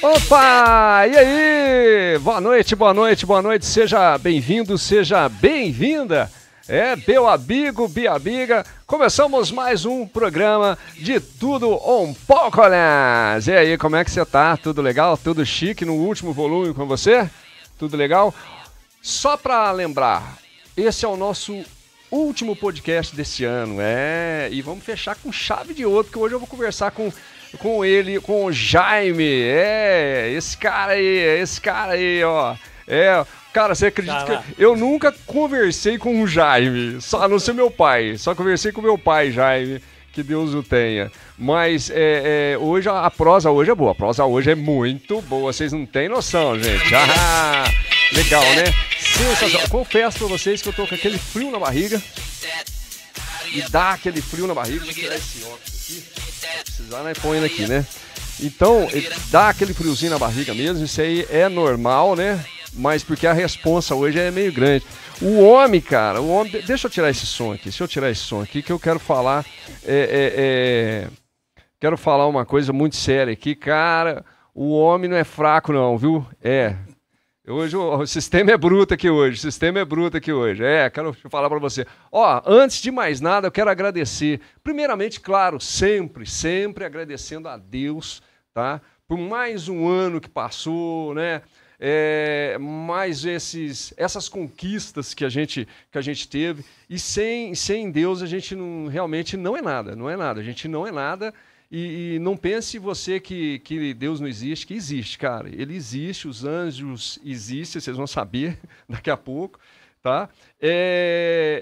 Opa! E aí? Boa noite, boa noite, boa noite. Seja bem-vindo, seja bem-vinda. Meu amigo, minha amiga. Começamos mais um programa de Tudo um Pouco, né? E aí, como é que você tá? Tudo legal? Tudo chique no último volume com você? Tudo legal? Só pra lembrar, esse é o nosso último podcast desse ano, e vamos fechar com chave de ouro, porque hoje eu vou conversar com ele, com o Jaime, esse cara aí, ó, cara, você acredita que eu nunca conversei com o Jaime, só a não ser meu pai, só conversei com meu pai, Jaime, que Deus o tenha, mas hoje a prosa hoje é boa, a prosa hoje é muito boa, vocês não têm noção, gente, legal, né? Sensacional. Confesso pra vocês que eu tô com aquele frio na barriga. E dá aquele frio na barriga. Vou tirar esse óculos aqui. Se precisar, né? Põe ele aqui, né? Então, dá aquele friozinho na barriga mesmo. Isso aí é normal, né? Mas porque a responsa hoje é meio grande. O homem, cara, deixa eu tirar esse som aqui. Que eu quero falar. Quero falar uma coisa muito séria aqui, cara. O homem não é fraco, não, viu? Hoje o sistema é bruto aqui hoje, quero falar para você. Antes de mais nada, eu quero agradecer, primeiramente, claro, sempre agradecendo a Deus, tá? Por mais um ano que passou, né? Mais essas conquistas que a gente teve, e sem Deus a gente realmente não é nada, a gente não é nada. E não pense você que Deus não existe, que existe, cara. Ele existe, os anjos existem, vocês vão saber daqui a pouco, tá?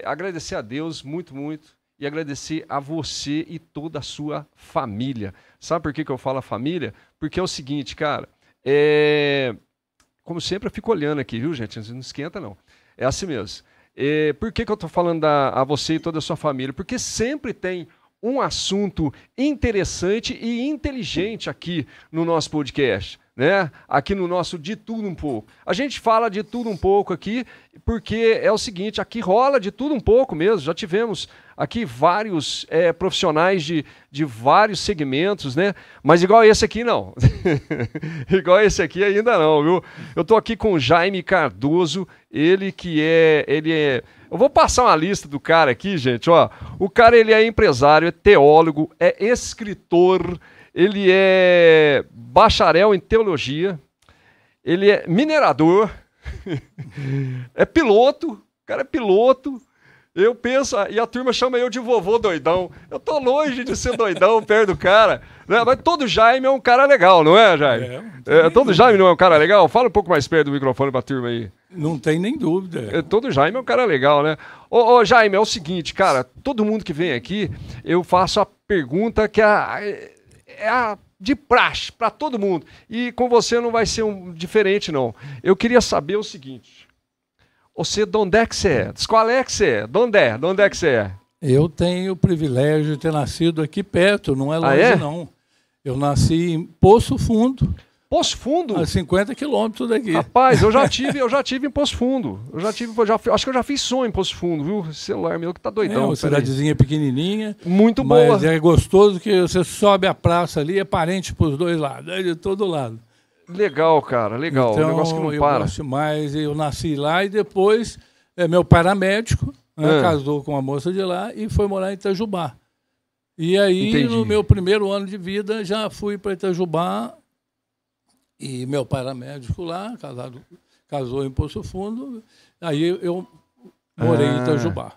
Agradecer a Deus muito, muito, e agradecer a você e toda a sua família. Sabe por que eu falo a família? Porque é o seguinte, cara, como sempre eu fico olhando aqui, viu, gente? Não esquenta, não. É assim mesmo. Por que eu tô falando a você e toda a sua família? Porque sempre tem um assunto interessante e inteligente aqui no nosso podcast, né? Aqui no nosso De Tudo Um Pouco. A gente fala de tudo um pouco aqui, porque é o seguinte, aqui rola de tudo um pouco mesmo. Já tivemos aqui vários profissionais de vários segmentos, né? Mas igual esse aqui, não. Igual esse aqui ainda não, viu? Eu tô aqui com o Jaime Cardoso, ele é... Eu vou passar uma lista do cara aqui, gente, ó. O cara, ele é empresário, é teólogo, é escritor, ele é bacharel em teologia, ele é minerador, é piloto, o cara é piloto. Eu penso, e a turma chama eu de vovô doidão. Eu tô longe de ser doidão perto do cara, né? Mas todo Jaime é um cara legal, não é, Jaime? Todo Jaime não é um cara legal? Fala um pouco mais perto do microfone pra turma aí. Não tem nem dúvida. Todo Jaime é um cara legal, né? Ô, Jaime, é o seguinte, cara, todo mundo que vem aqui, eu faço a pergunta que é a de praxe pra todo mundo. E com você não vai ser diferente, não. Eu queria saber o seguinte... Você, de onde é que você é? Qual é que você é? De onde é que você é? Eu tenho o privilégio de ter nascido aqui perto, não é longe, não. Eu nasci em Poço Fundo. Poço Fundo? A 50 quilômetros daqui. Rapaz, eu já tive em Poço Fundo. Acho que eu já fiz som em Poço Fundo, viu? O celular meu que tá doidão. Uma cidadezinha pequenininha. Muito boa. Mas é gostoso que você sobe a praça ali, é parente pros dois lados, é de todo lado. Legal, cara, legal. Então, um negócio que não para. Eu gosto mais, eu nasci lá e depois meu pai era médico, né, casou com uma moça de lá e foi morar em Itajubá. E aí, Entendi. No meu primeiro ano de vida, já fui para Itajubá e meu pai era médico lá, casou em Poço Fundo, aí eu morei em Itajubá.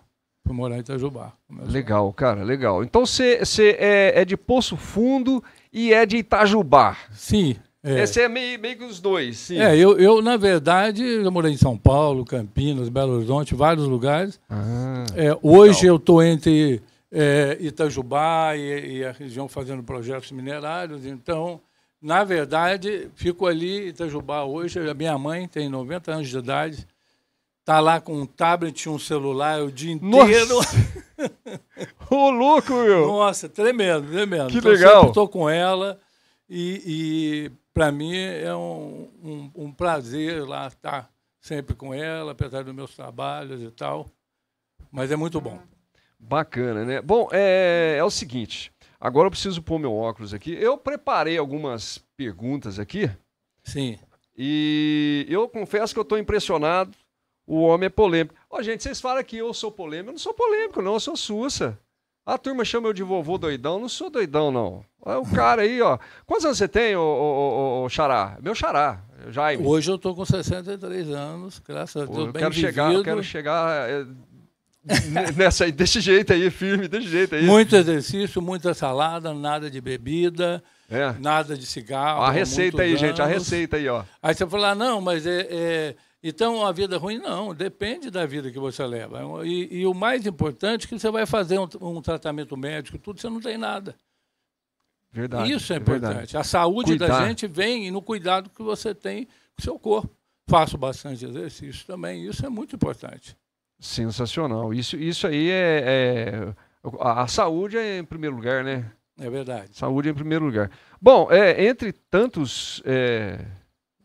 Fui morar em Itajubá. Legal, cara, legal. Então você é de Poço Fundo e é de Itajubá. Sim. Esse é meio que os dois, sim. Eu, na verdade, eu morei em São Paulo, Campinas, Belo Horizonte, vários lugares. Hoje eu estou entre Itajubá e a região fazendo projetos minerários. Então, na verdade, fico ali, Itajubá hoje. A minha mãe tem 90 anos de idade, está lá com um tablet e um celular o dia inteiro. Ô, louco, meu! Nossa, tremendo. Que então, legal! Sempre estou com ela e para mim é um prazer lá estar sempre com ela, apesar dos meus trabalhos e tal. Mas é muito bom. Bacana, né? Bom, é o seguinte, Agora eu preciso pôr meu óculos aqui. Eu preparei algumas perguntas aqui. Sim. E eu confesso que eu estou impressionado. O homem é polêmico. Ó, gente, vocês falam que eu sou polêmico. Eu não sou polêmico, não. Eu sou sussa. A turma chama eu de vovô doidão. Eu não sou doidão, não. Olha o cara aí, ó. Quantos anos você tem, ô Xará? Meu Xará, Jaime. Hoje eu estou com 63 anos, graças a Deus, bem vivido. Eu quero chegar nessa aí, desse jeito aí, firme, desse jeito aí. Muito exercício, muita salada, nada de bebida, nada de cigarro. A receita aí, gente, a receita aí, ó. Aí você fala, não, mas então a vida ruim, não, depende da vida que você leva. E o mais importante é que você vai fazer um tratamento médico, tudo, você não tem nada. Verdade. Isso é importante. Verdade. A saúde da gente vem no cuidado que você tem com o seu corpo. Faço bastante exercício também, isso é muito importante. Sensacional. Isso aí a saúde é em primeiro lugar, né? É verdade. Saúde é em primeiro lugar. Bom, entre tantos...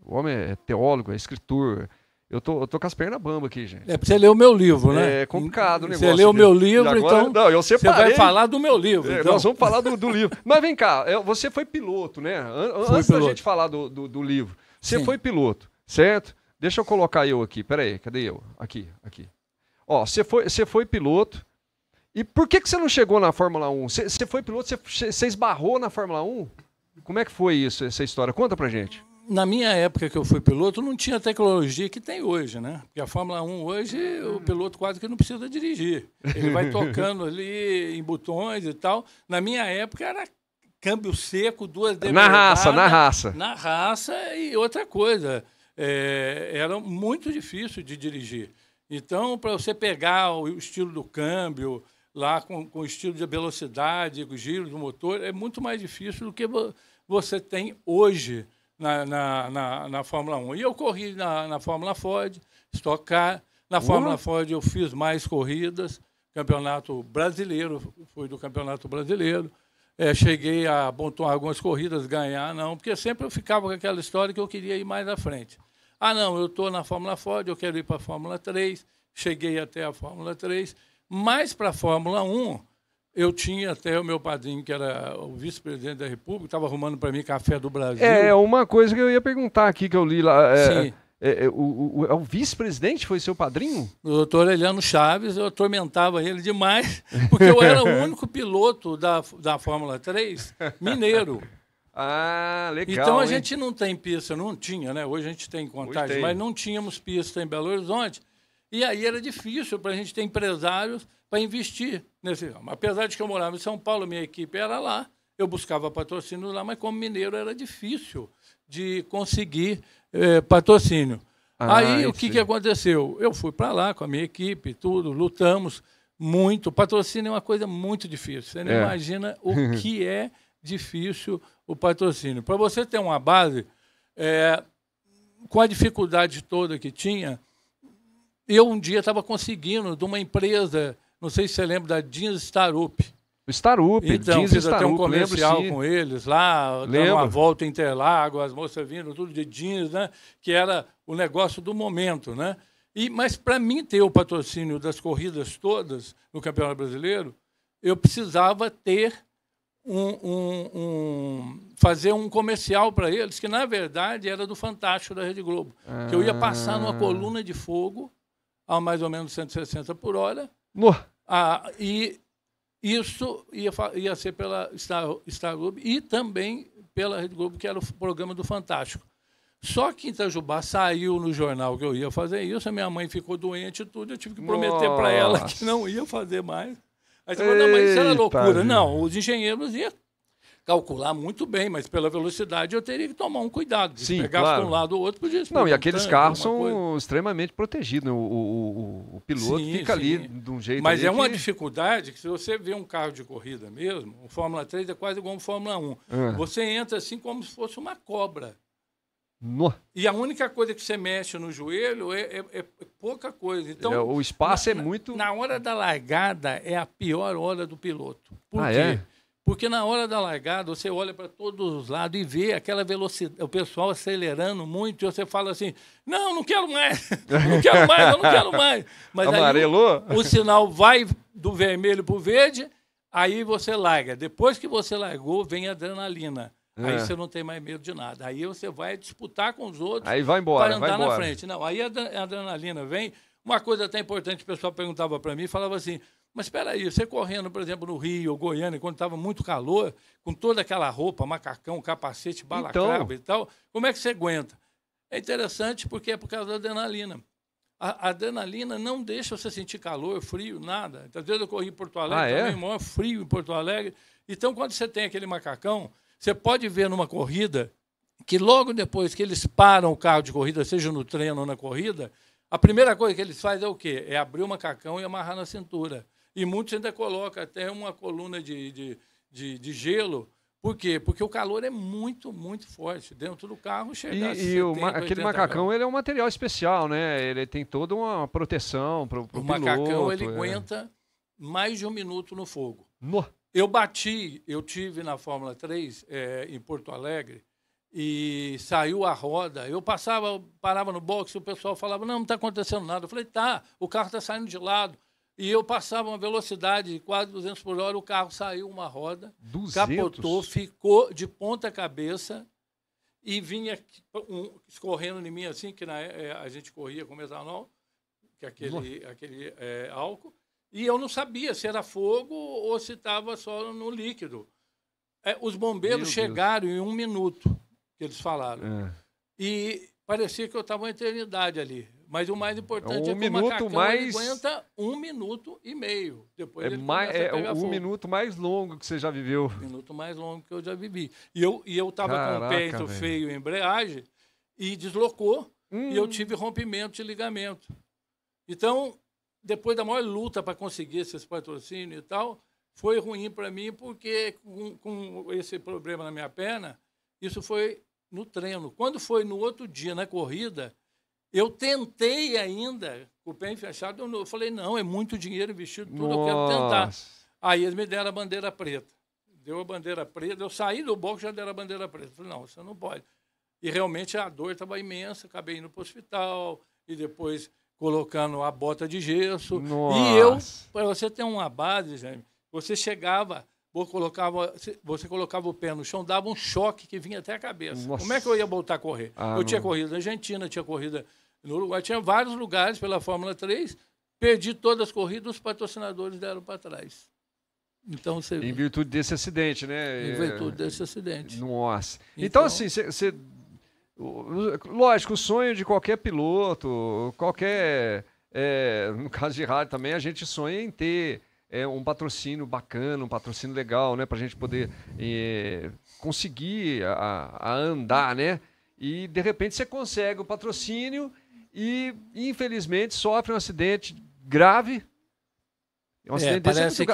o homem é teólogo, é escritor... Eu tô com as pernas bambas aqui, gente. É pra você ler o meu livro, né? É complicado o negócio. Você lê o meu livro, agora, então não, eu separei. Você vai falar do meu livro. Então. Nós vamos falar do livro. Mas vem cá, você foi piloto, né? Antes da gente falar do livro. Você foi piloto, certo? Deixa eu colocar eu aqui. Pera aí, cadê eu? Aqui. Ó, você foi piloto. E por que você não chegou na Fórmula 1? Você foi piloto, você esbarrou na Fórmula 1? Como é que foi isso, essa história? Conta pra gente. Na minha época que eu fui piloto, não tinha a tecnologia que tem hoje, né? Porque a Fórmula 1 hoje, o piloto quase que não precisa dirigir. Ele vai tocando ali em botões e tal. Na minha época era câmbio seco, 2 debradas. Na raça. Na raça e outra coisa. Era muito difícil de dirigir. Então, para você pegar o estilo do câmbio, lá com o estilo de velocidade, o giro do motor, é muito mais difícil do que você tem hoje na Fórmula 1. E eu corri na Fórmula Ford, Stock Car. Na Fórmula Ford eu fiz mais corridas, campeonato brasileiro, fui do campeonato brasileiro. Cheguei a pontuar algumas corridas, ganhar, não, porque sempre eu ficava com aquela história que eu queria ir mais à frente. Ah, não, eu estou na Fórmula Ford, eu quero ir para a Fórmula 3, cheguei até a Fórmula 3, mas para a Fórmula 1... Eu tinha até o meu padrinho, que era o vice-presidente da República, estava arrumando para mim café do Brasil. Uma coisa que eu ia perguntar aqui, que eu li lá. Sim. O vice-presidente foi seu padrinho? O doutor Eliano Chaves, eu atormentava ele demais, porque eu era o único piloto da Fórmula 3 mineiro. Ah, legal. Então a gente não tem pista, não tinha, né? Hoje a gente tem Contagem, mas não tínhamos pista em Belo Horizonte. E aí era difícil para a gente ter empresários para investir nesse ramo. Apesar de que eu morava em São Paulo, minha equipe era lá, eu buscava patrocínio lá, mas como mineiro era difícil de conseguir patrocínio. Aí o que aconteceu? Eu fui para lá com a minha equipe, tudo, lutamos muito. Patrocínio é uma coisa muito difícil. Você não imagina o que é difícil o patrocínio. Para você ter uma base, com a dificuldade toda que tinha, eu um dia estava conseguindo de uma empresa, não sei se você lembra da Jeans Starup. O Starup, então, Jeans fiz Starup, até um comercial lembro, com eles lá, dando uma volta em Interlagos, as moças vindo tudo de jeans, né? Que era o negócio do momento, né? Mas para mim ter o patrocínio das corridas todas no Campeonato Brasileiro, eu precisava ter fazer um comercial para eles, que na verdade era do Fantástico da Rede Globo. Que eu ia passar numa coluna de fogo a mais ou menos 160 por hora. E isso ia ser pela Star Globo e também pela Rede Globo, que era o programa do Fantástico. Só que em Itajubá saiu no jornal que eu ia fazer isso, a minha mãe ficou doente e tudo, eu tive que prometer para ela que não ia fazer mais. Aí você falou, não, mas isso era loucura. Não, os engenheiros iam calcular muito bem, mas pela velocidade eu teria que tomar um cuidado. Se pegasse de um lado ou outro, podia explodir. Não, e aqueles carros são extremamente protegidos. O piloto fica ali de um jeito. Mas uma dificuldade que, se você vê um carro de corrida mesmo, o Fórmula 3 é quase igual ao Fórmula 1. Você entra assim como se fosse uma cobra. E a única coisa que você mexe no joelho é pouca coisa. Então, o espaço é muito... Na hora da largada é a pior hora do piloto. Por quê? Porque na hora da largada você olha para todos os lados e vê aquela velocidade, o pessoal acelerando muito, e você fala assim, não quero mais, não quero mais. Mas amarelou? Aí o sinal vai do vermelho para o verde, Aí você larga. Depois que você largou, vem a adrenalina. Aí você não tem mais medo de nada. Aí você vai disputar com os outros. Aí vai embora, para andar vai embora. na frente. Não, aí a adrenalina vem. Uma coisa até importante, o pessoal perguntava para mim, falava assim, mas espera aí, você correndo, por exemplo, no Rio ou Goiânia, quando estava muito calor, com toda aquela roupa, macacão, capacete, balaclava e tal, como é que você aguenta? É interessante porque é por causa da adrenalina. A adrenalina não deixa você sentir calor, frio, nada. Às vezes eu corri em Porto Alegre, também maior frio em Porto Alegre. Então, quando você tem aquele macacão, você pode ver numa corrida que logo depois que eles param o carro de corrida, seja no treino ou na corrida, a primeira coisa que eles fazem é o quê? É abrir o macacão e amarrar na cintura. E muitos ainda colocam até uma coluna de gelo. Por quê? Porque o calor é muito, muito forte. Dentro do carro chega a 70, aquele macacão ele é um material especial, né? Ele tem toda uma proteção para o piloto. O macacão ele aguenta mais de 1 minuto no fogo. No. Eu tive na Fórmula 3 em Porto Alegre, e saiu a roda, eu parava no boxe, o pessoal falava, não está acontecendo nada. Eu falei, tá, o carro está saindo de lado. E eu passava uma velocidade de quase 200 por hora, o carro saiu uma roda, 200? Capotou, ficou de ponta cabeça e vinha escorrendo em mim assim, que a gente corria com metanol, que é aquele álcool, e eu não sabia se era fogo ou se estava só no líquido. Os bombeiros chegaram em 1 minuto. Que eles falaram. E parecia que eu estava uma eternidade ali. Mas o mais importante é que o macacão ele aguenta 1 minuto e meio. Depois ele é o minuto mais longo que você já viveu. O minuto mais longo que eu já vivi. E eu estava com o peito feio em embreagem e deslocou e eu tive rompimento de ligamento. Então, depois da maior luta para conseguir esses patrocínios e tal, foi ruim para mim porque com esse problema na minha perna, isso foi no treino. Quando foi no outro dia, na corrida, eu tentei ainda, com o pé fechado, eu falei, não, é muito dinheiro investido, tudo, eu quero tentar. Aí eles me deram a bandeira preta. Deu a bandeira preta, eu saí do box e já deram a bandeira preta. Eu falei, não, você não pode. E realmente a dor estava imensa, acabei indo para o hospital, e depois colocando a bota de gesso. Nossa. E eu, para você ter uma base, gente, você chegava... Você colocava o pé no chão, dava um choque que vinha até a cabeça. Nossa. Como é que eu ia voltar a correr? Eu tinha corrido na Argentina, tinha corrida no Uruguai, tinha vários lugares pela Fórmula 3, perdi todas as corridas, os patrocinadores deram para trás. Então, em virtude desse acidente, né? Em virtude desse acidente. Nossa. Então assim, lógico, o sonho de qualquer piloto, no caso de rádio também, a gente sonha em ter... um patrocínio bacana, um patrocínio legal, né? Para a gente poder conseguir a andar, né? E, de repente, você consegue o patrocínio e, infelizmente, sofre um acidente grave. Um acidente parece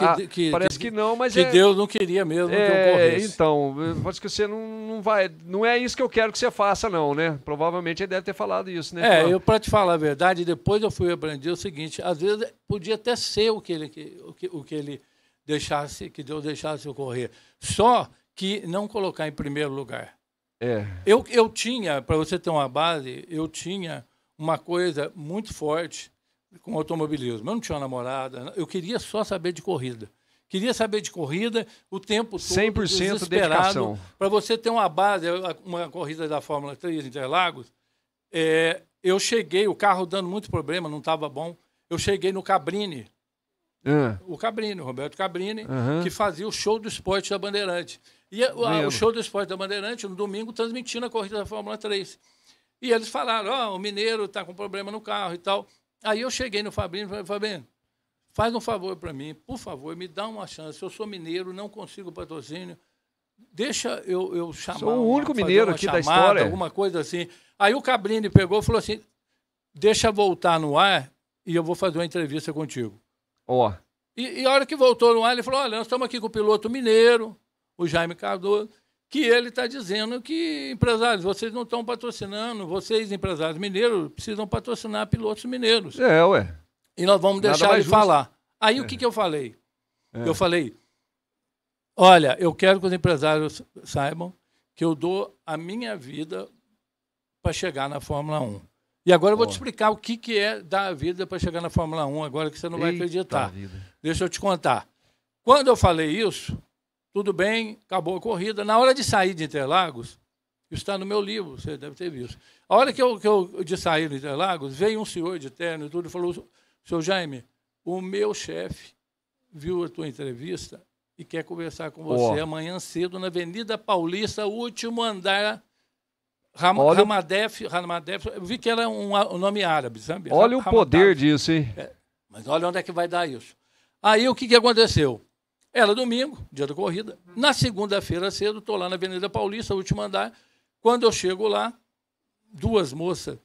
parece que não, mas que Deus não queria mesmo que ocorresse. Então, pode que você não vai... Não é isso que eu quero que você faça, não, né? Provavelmente ele deve ter falado isso, né? Eu, para te falar a verdade, depois eu fui aprender o seguinte, às vezes podia até ser o que ele deixasse, que Deus deixasse ocorrer. Só que não colocar em primeiro lugar. Eu tinha, para você ter uma base, eu tinha uma coisa muito forte com automobilismo. Eu não tinha uma namorada, eu queria só saber de corrida. Queria saber de corrida o tempo todo, 100% dedicação. Para você ter uma base, uma corrida da Fórmula 3 em Interlagos, eu cheguei, o carro dando muito problema, não estava bom, eu cheguei no Cabrini, o Roberto Cabrini, que fazia o show do esporte da Bandeirante. E o show do esporte da Bandeirante, no domingo, transmitindo a corrida da Fórmula 3. E eles falaram, o mineiro está com problema no carro e tal. Aí eu cheguei no Fabinho e falei, Fabinho, faz um favor para mim, por favor, me dá uma chance. Eu sou mineiro, não consigo patrocínio. Deixa eu chamar. Sou o único mineiro aqui da história. Alguma coisa assim. Aí o Cabrini pegou e falou assim, deixa voltar no ar e eu vou fazer uma entrevista contigo. E a hora que voltou no ar, ele falou, olha, nós estamos aqui com o piloto mineiro, o Jaime Cardoso, que ele está dizendo que, empresários, vocês não estão patrocinando, vocês, empresários mineiros, precisam patrocinar pilotos mineiros. E nós vamos deixar ele falar. Aí o que eu falei? Eu falei, olha, eu quero que os empresários saibam que eu dou a minha vida para chegar na Fórmula 1. E agora eu vou te explicar o que é dar a vida para chegar na Fórmula 1, agora que você não vai acreditar. Deixa eu te contar. Quando eu falei isso, tudo bem, acabou a corrida. Na hora de sair de Interlagos, isso está no meu livro, você deve ter visto. A hora que eu de sair de Interlagos, veio um senhor de terno e tudo e falou, seu Jaime, o meu chefe viu a tua entrevista e quer conversar com você amanhã cedo na Avenida Paulista, último andar, Ramadef. Eu vi que era um nome árabe, sabe? Olha o poder disso, hein? Mas olha onde é que vai dar isso. Aí o que aconteceu? Era domingo, dia da corrida. Na segunda-feira cedo, estou lá na Avenida Paulista, último andar. Quando eu chego lá, duas moças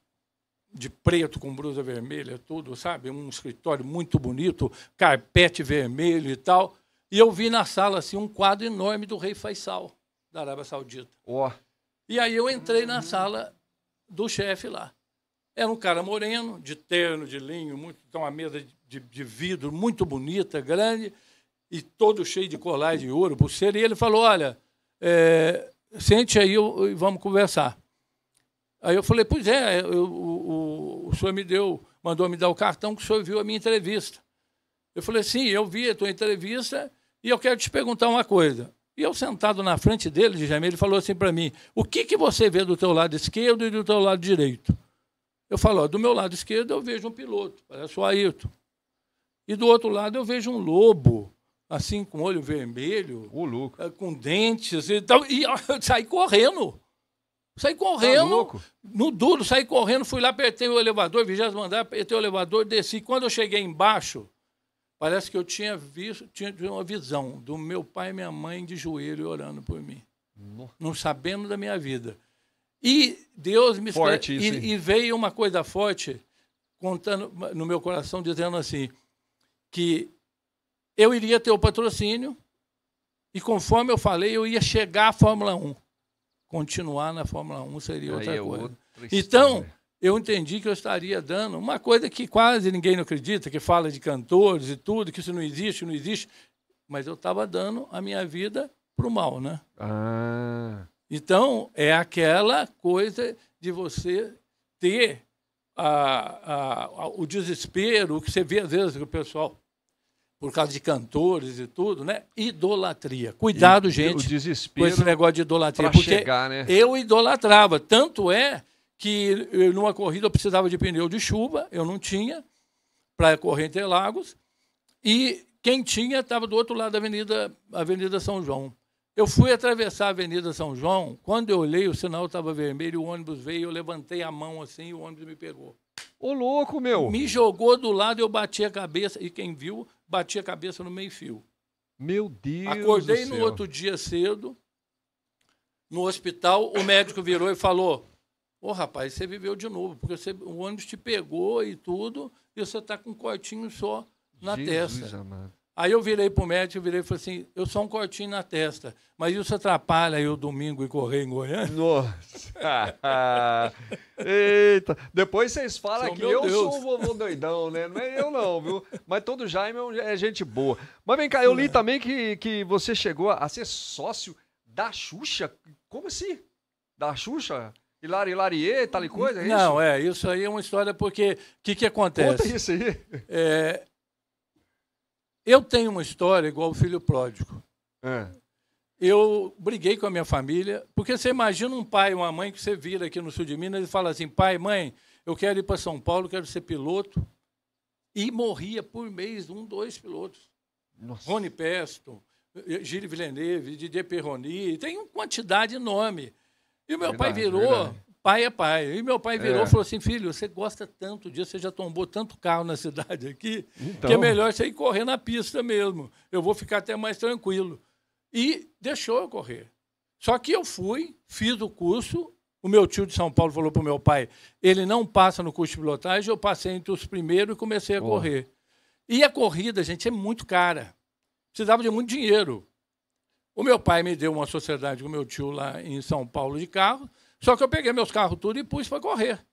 de preto com blusa vermelha, tudo, sabe? Um escritório muito bonito, carpete vermelho e tal. E eu vi na sala assim, um quadro enorme do rei Faisal, da Arábia Saudita. E aí eu entrei na sala do chefe lá. Era um cara moreno, de terno, de linho, uma mesa de vidro muito bonita, grande, e todo cheio de colar de ouro, pulseira. E ele falou, olha, sente aí e vamos conversar. Aí eu falei, pois é, o senhor mandou me dar o cartão que o senhor viu a minha entrevista. Eu falei, sim, eu vi a tua entrevista e eu quero te perguntar uma coisa. E eu, sentado na frente dele, de Jaime, ele falou assim para mim, o que você vê do teu lado esquerdo e do teu lado direito? Eu falo, do meu lado esquerdo eu vejo um piloto, parece o Ayrton. E do outro lado eu vejo um lobo, assim, com olho vermelho, com dentes e tal. E eu saí correndo. Saí correndo, no duro, saí correndo, fui lá, apertei o elevador, 20º andar, apertei o elevador, desci. Quando eu cheguei embaixo, parece que eu tinha uma visão do meu pai e minha mãe de joelho orando por mim. Não sabendo da minha vida. E Deus me e veio uma coisa forte, contando no meu coração, dizendo assim, que eu iria ter o patrocínio e, conforme eu falei, eu ia chegar à Fórmula 1. Continuar na Fórmula 1 seria outra coisa. Então, eu entendi que eu estaria dando uma coisa que quase ninguém não acredita, que fala de cantores e tudo, que isso não existe, não existe. Mas eu estava dando a minha vida para o mal, né? Então, é aquela coisa de você ter o desespero, o que você vê às vezes que o pessoal, por causa de cantores e tudo, né? Idolatria. Cuidado, gente, com esse negócio de idolatria. Porque eu idolatrava. Tanto é que numa corrida eu precisava de pneu de chuva, eu não tinha, para correr Interlagos, e quem tinha estava do outro lado da Avenida São João. Eu fui atravessar a Avenida São João, quando eu olhei, o sinal estava vermelho, o ônibus veio, eu levantei a mão assim e o ônibus me pegou. Ô, louco, meu! Me jogou do lado, eu bati a cabeça, e quem viu, bati a cabeça no meio-fio. Meu Deus! Acordei no outro dia cedo, no hospital, o médico virou e falou, rapaz, você viveu de novo, porque o ônibus te pegou e tudo, e você está com um cortinho só na testa. Amado. Aí eu virei para o médico, e falei assim, eu só um cortinho na testa, mas isso atrapalha eu domingo e correr em Goiânia? Nossa! Eita! Depois vocês falam que eu sou o vovô doidão, né? Não é eu não, viu? Mas todo Jaime é gente boa. Mas vem cá, eu li também que você chegou a ser sócio da Xuxa. Como assim? Da Xuxa? Hilarie, tal e coisa, é isso? Não, isso aí é uma história porque... O que acontece? Conta isso aí. Eu tenho uma história igual o filho pródigo. Eu briguei com a minha família, porque você imagina um pai e uma mãe que você vira aqui no sul de Minas e fala assim, pai, mãe, eu quero ir para São Paulo, quero ser piloto. E morria por mês 2 pilotos. Nossa. Rony Peston, Gilles Villeneuve, Didier Pironi, tem uma quantidade enorme. E o meu pai virou... Pai é pai. E meu pai virou e falou assim, filho, você gosta tanto disso, você já tombou tanto carro na cidade aqui, que é melhor você ir correr na pista mesmo. Eu vou ficar até mais tranquilo. E deixou eu correr. Só que eu fui, fiz o curso, o meu tio de São Paulo falou para o meu pai, ele não passa no curso de pilotagem, eu passei entre os primeiros e comecei a correr. E a corrida, gente, é muito cara. Precisava de muito dinheiro. O meu pai me deu uma sociedade com o meu tio lá em São Paulo de carro, só que eu peguei meus carros tudo e pus para correr.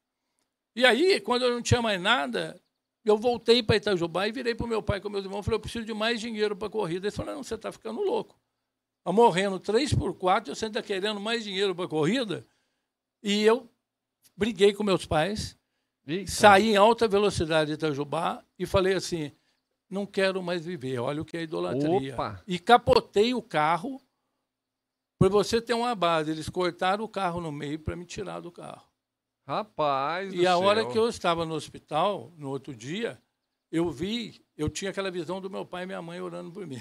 E aí, quando eu não tinha mais nada, eu voltei para Itajubá e virei para o meu pai com meus irmãos e falei, eu preciso de mais dinheiro para a corrida. Ele falou, não, você está ficando louco. Está morrendo 3x4, você está querendo mais dinheiro para a corrida? E eu briguei com meus pais, saí em alta velocidade de Itajubá e falei assim, não quero mais viver. Olha o que é idolatria. Opa. E capotei o carro. Para você ter uma base, eles cortaram o carro no meio para me tirar do carro. Rapaz do E a céu. hora que eu estava no hospital, no outro dia, eu tinha aquela visão do meu pai e minha mãe orando por mim.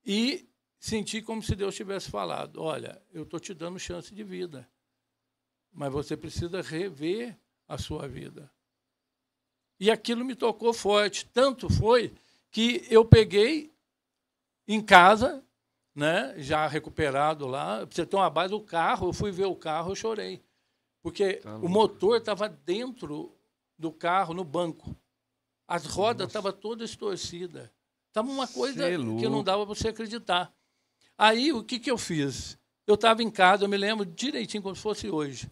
E senti como se Deus tivesse falado, olha, eu estou te dando chance de vida, mas você precisa rever a sua vida. E aquilo me tocou forte. Tanto foi que eu peguei em casa, né, já recuperado lá, para você ter uma base, o carro, eu fui ver o carro, eu chorei. Porque o motor estava dentro do carro, no banco. As rodas estavam todas torcidas. Estava uma coisa que não dava para você acreditar. Aí, o que eu fiz? Eu estava em casa, eu me lembro direitinho como se fosse hoje.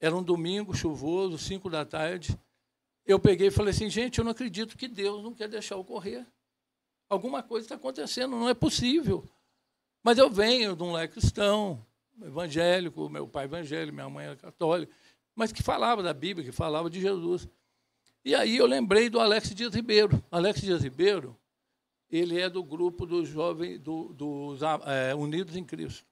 Era um domingo chuvoso, 5 da tarde. Eu peguei e falei assim, gente, eu não acredito que Deus não quer deixar eu correr. Alguma coisa está acontecendo, não é possível. Mas eu venho de um lar cristão, evangélico, meu pai evangélico, minha mãe era católica, mas que falava da Bíblia, que falava de Jesus. E aí eu lembrei do Alex Dias Ribeiro. Alex Dias Ribeiro, ele é do grupo dos jovens, dos Unidos em Cristo,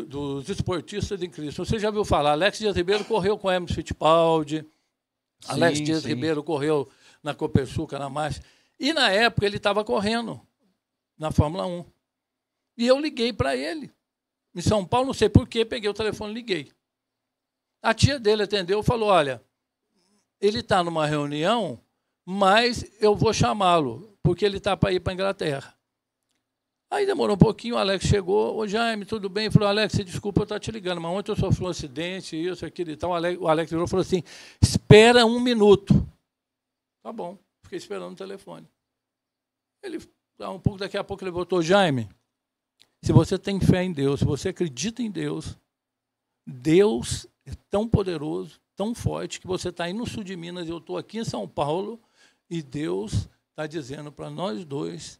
dos esportistas em Cristo. Você já viu falar, Alex Dias Ribeiro correu com Emerson Fittipaldi, Alex Dias Ribeiro correu na Copersuca, na Marcha, e na época ele estava correndo na Fórmula 1. E eu liguei para ele, em São Paulo, não sei porquê, peguei o telefone e liguei. A tia dele atendeu e falou, olha, ele está numa reunião, mas eu vou chamá-lo, porque ele está para ir para a Inglaterra. Aí demorou um pouquinho, o Alex chegou, ô Jaime, tudo bem? Ele falou, Alex, desculpa eu estar te ligando, mas ontem eu sofri um acidente, isso, aquilo e tal. O Alex virou e falou assim, espera 1 minuto. Tá bom, fiquei esperando o telefone. Ele, um pouco daqui a pouco, ele voltou, Jaime, se você tem fé em Deus, se você acredita em Deus, Deus é tão poderoso, tão forte, que você está aí no sul de Minas, eu estou aqui em São Paulo, e Deus está dizendo para nós dois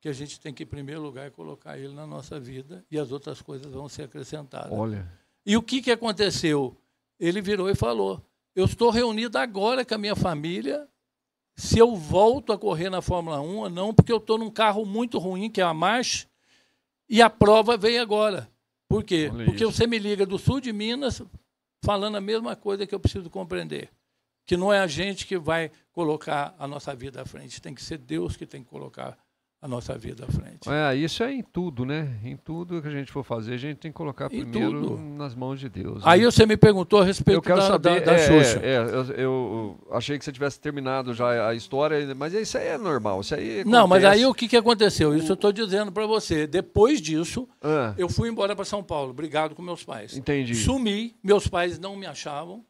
que a gente tem que, em primeiro lugar, colocar Ele na nossa vida e as outras coisas vão ser acrescentadas. Olha. E o que aconteceu? Ele virou e falou, eu estou reunido agora com a minha família, se eu volto a correr na Fórmula 1 ou não, porque eu estou num carro muito ruim, que é a Marcha, e a prova veio agora. Por quê? Olha porque isso. você me liga do sul de Minas falando a mesma coisa que eu preciso compreender. Que não é a gente que vai colocar a nossa vida à frente, tem que ser Deus que tem que colocar a nossa vida à frente. Isso é em tudo, né? Em tudo que a gente for fazer, a gente tem que colocar primeiro nas mãos de Deus. Né? Aí você me perguntou a respeito da Xuxa. Eu achei que você tivesse terminado já a história, mas isso aí é normal. Isso aí acontece. Não, mas aí o que aconteceu? Isso eu estou dizendo para você. Depois disso, eu fui embora para São Paulo, brigado com meus pais. Entendi. Sumi, meus pais não me achavam.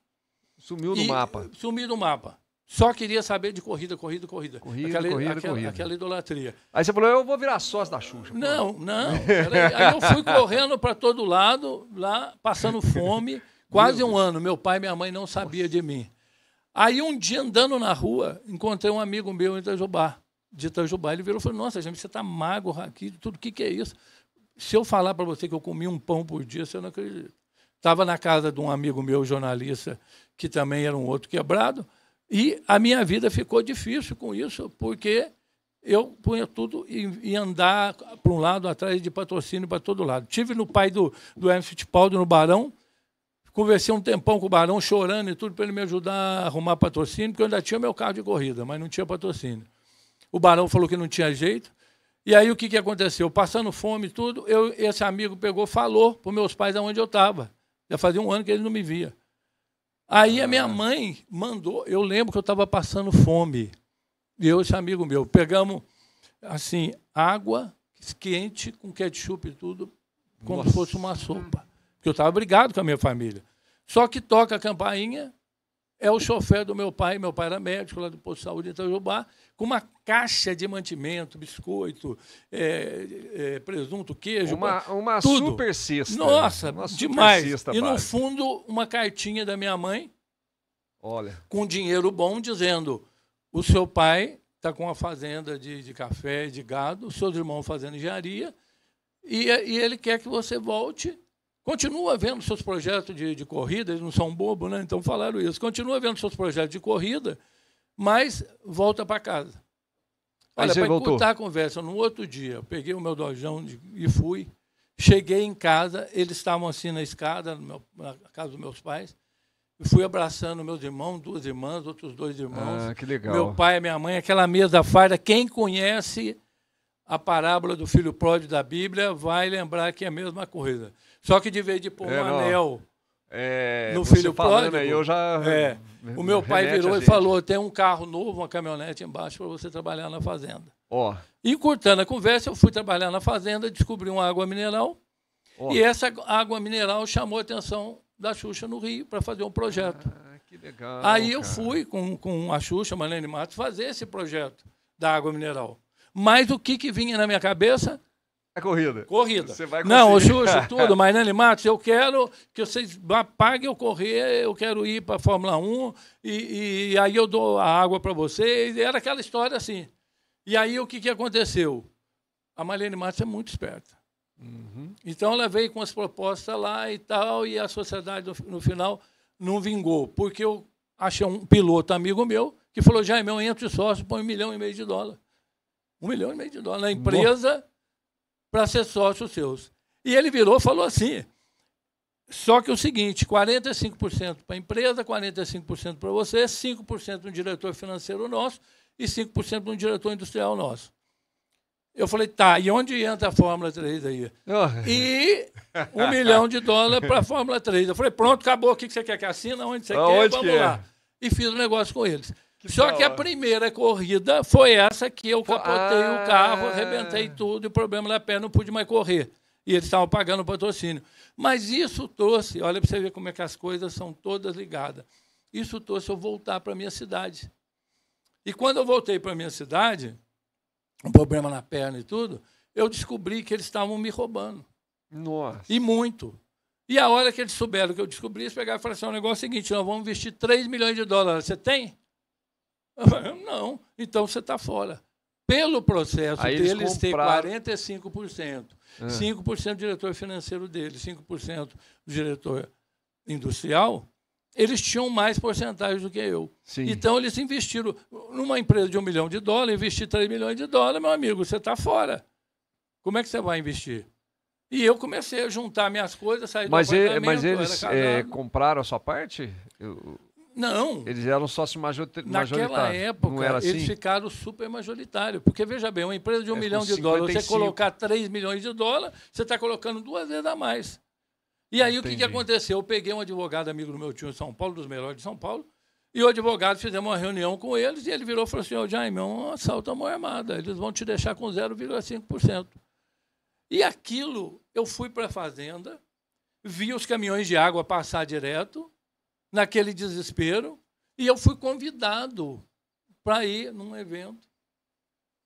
Sumiu do mapa. Sumi do mapa. Só queria saber de corrida. Aquela idolatria. Aí você falou, eu vou virar sócio da Xuxa. Não. Aí eu fui correndo para todo lado, lá, passando fome, quase um ano. Meu pai e minha mãe não sabiam de mim. Aí um dia, andando na rua, encontrei um amigo meu de Itajubá. Ele virou e falou, nossa, gente, você está magro aqui, tudo, o que é isso? Se eu falar para você que eu comi um pão por dia, você não acredita. Estava na casa de um amigo meu, jornalista, que também era um outro quebrado, e a minha vida ficou difícil com isso, porque eu punha tudo e andar para um lado, atrás de patrocínio para todo lado. Tive no pai do Emerson Fittipaldi, no Barão, conversei um tempão com o Barão, chorando e tudo, para ele me ajudar a arrumar patrocínio, porque eu ainda tinha meu carro de corrida, mas não tinha patrocínio. O Barão falou que não tinha jeito, e aí o que aconteceu? Passando fome e tudo, esse amigo pegou, falou para os meus pais aonde eu estava. Já fazia um ano que ele não me via. Aí a minha mãe mandou, eu lembro que eu estava passando fome, e eu, esse amigo meu, pegamos, assim, água quente com ketchup e tudo, como se fosse uma sopa. Porque eu estava brigado com a minha família. Só que toca a campainha, é o chofer do meu pai era médico lá do posto de saúde em Itajubá, com uma caixa de mantimento, biscoito, presunto, queijo, uma tudo. Super cesta. Nossa, uma super demais. Cesta, e no fundo, uma cartinha da minha mãe, olha, com dinheiro bom, dizendo, o seu pai está com uma fazenda de café e de gado, os seus irmãos fazendo engenharia, e ele quer que você volte. Continua vendo seus projetos de corrida, eles não são bobos, né? Então falaram isso. Continua vendo seus projetos de corrida, mas volta para casa. Olha, para voltou? encurtar a conversa, no outro dia, eu peguei o meu dojão e fui. Cheguei em casa, eles estavam assim na escada, na casa dos meus pais. E fui abraçando meus irmãos, 2 irmãs, outros 2 irmãos. Ah, que legal. Meu pai e minha mãe, aquela mesa farda. Quem conhece a parábola do filho pródigo da Bíblia vai lembrar que é a mesma coisa. Só que de vez de pôr um anel no filho pródigo, aí, eu já o meu pai virou e falou, tem um carro novo, uma caminhonete embaixo para você trabalhar na fazenda. E encurtando a conversa, eu fui trabalhar na fazenda, descobri uma água mineral, e essa água mineral chamou a atenção da Xuxa no Rio para fazer um projeto. Que legal. Aí eu fui com a Xuxa, Marlene Matos, fazer esse projeto da água mineral. Mas o que vinha na minha cabeça? A corrida. Corrida. Você vai não, o Xuxa, tudo, Marlene Matos, eu quero que vocês paguem eu correr, eu quero ir para a Fórmula 1 e aí eu dou a água para vocês. Era aquela história assim. E aí o que aconteceu? A Marlene Matos é muito esperta. Então ela veio com as propostas lá e tal, e a sociedade no final não vingou, porque eu achei um piloto amigo meu que falou, Jaime, eu entro de sócio, põe $1,5 milhão. $1,5 milhão na empresa para ser sócio seus. E ele virou e falou assim, só que o seguinte, 45% para a empresa, 45% para você, 5% do diretor financeiro nosso e 5% do diretor industrial nosso. Eu falei, tá, e onde entra a Fórmula 3 aí? E $1 milhão para a Fórmula 3. Eu falei, pronto, acabou, o que você quer que assina? Onde você quer? Vamos lá. E fiz um negócio com eles. Só que a primeira corrida foi essa que eu capotei o carro, arrebentei tudo, e o problema da perna, não pude mais correr. E eles estavam pagando o patrocínio. Mas isso trouxe, olha para você ver como é que as coisas são todas ligadas. Isso trouxe eu voltar para a minha cidade. E quando eu voltei para a minha cidade, um problema na perna e tudo, eu descobri que eles estavam me roubando. Nossa. E muito. E a hora que eles souberam que eu descobri, eles pegaram e falaram assim, o negócio é o seguinte, nós vamos investir $3 milhões. Você tem? Eu falei, não. Então você está fora. Pelo processo deles ter 45%, 5% do diretor financeiro deles, 5% do diretor industrial, eles tinham mais porcentagem do que eu. Sim. Então, eles investiram numa empresa de $1 milhão, investir $3 milhões, meu amigo, você está fora. Como é que você vai investir? E eu comecei a juntar minhas coisas, sair do apartamento. Mas eles compraram a sua parte? Não. Eles eram sócios majoritários. Naquela época, não era assim? eles ficaram super majoritários. Porque, veja bem, uma empresa de $1 milhão, você colocar $3 milhões, você está colocando 2 vezes a mais. E aí, o que aconteceu? Eu peguei um advogado amigo do meu tio em São Paulo, dos melhores de São Paulo, e o advogado, fizemos uma reunião com eles, e ele virou e falou assim, Jaime, é um assalto à mão armada, eles vão te deixar com 0,5%. E aquilo, eu fui para a fazenda, vi os caminhões de água passar direto, naquele desespero, e eu fui convidado para ir num evento,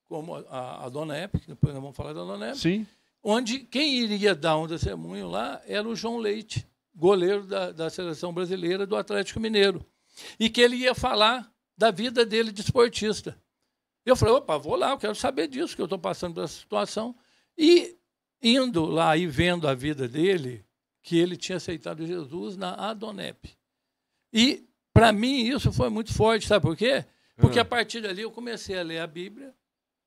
como a Dona Ep, que depois nós vamos falar da Dona Ep, sim, onde quem iria dar um testemunho lá era o João Leite, goleiro da seleção brasileira do Atlético Mineiro, e que ele ia falar da vida dele de esportista. Eu falei, opa, vou lá, eu quero saber disso, que eu estou passando por essa situação. E indo lá e vendo a vida dele, que ele tinha aceitado Jesus na Adonep. E, para mim, isso foi muito forte, sabe por quê? Porque a partir dali eu comecei a ler a Bíblia,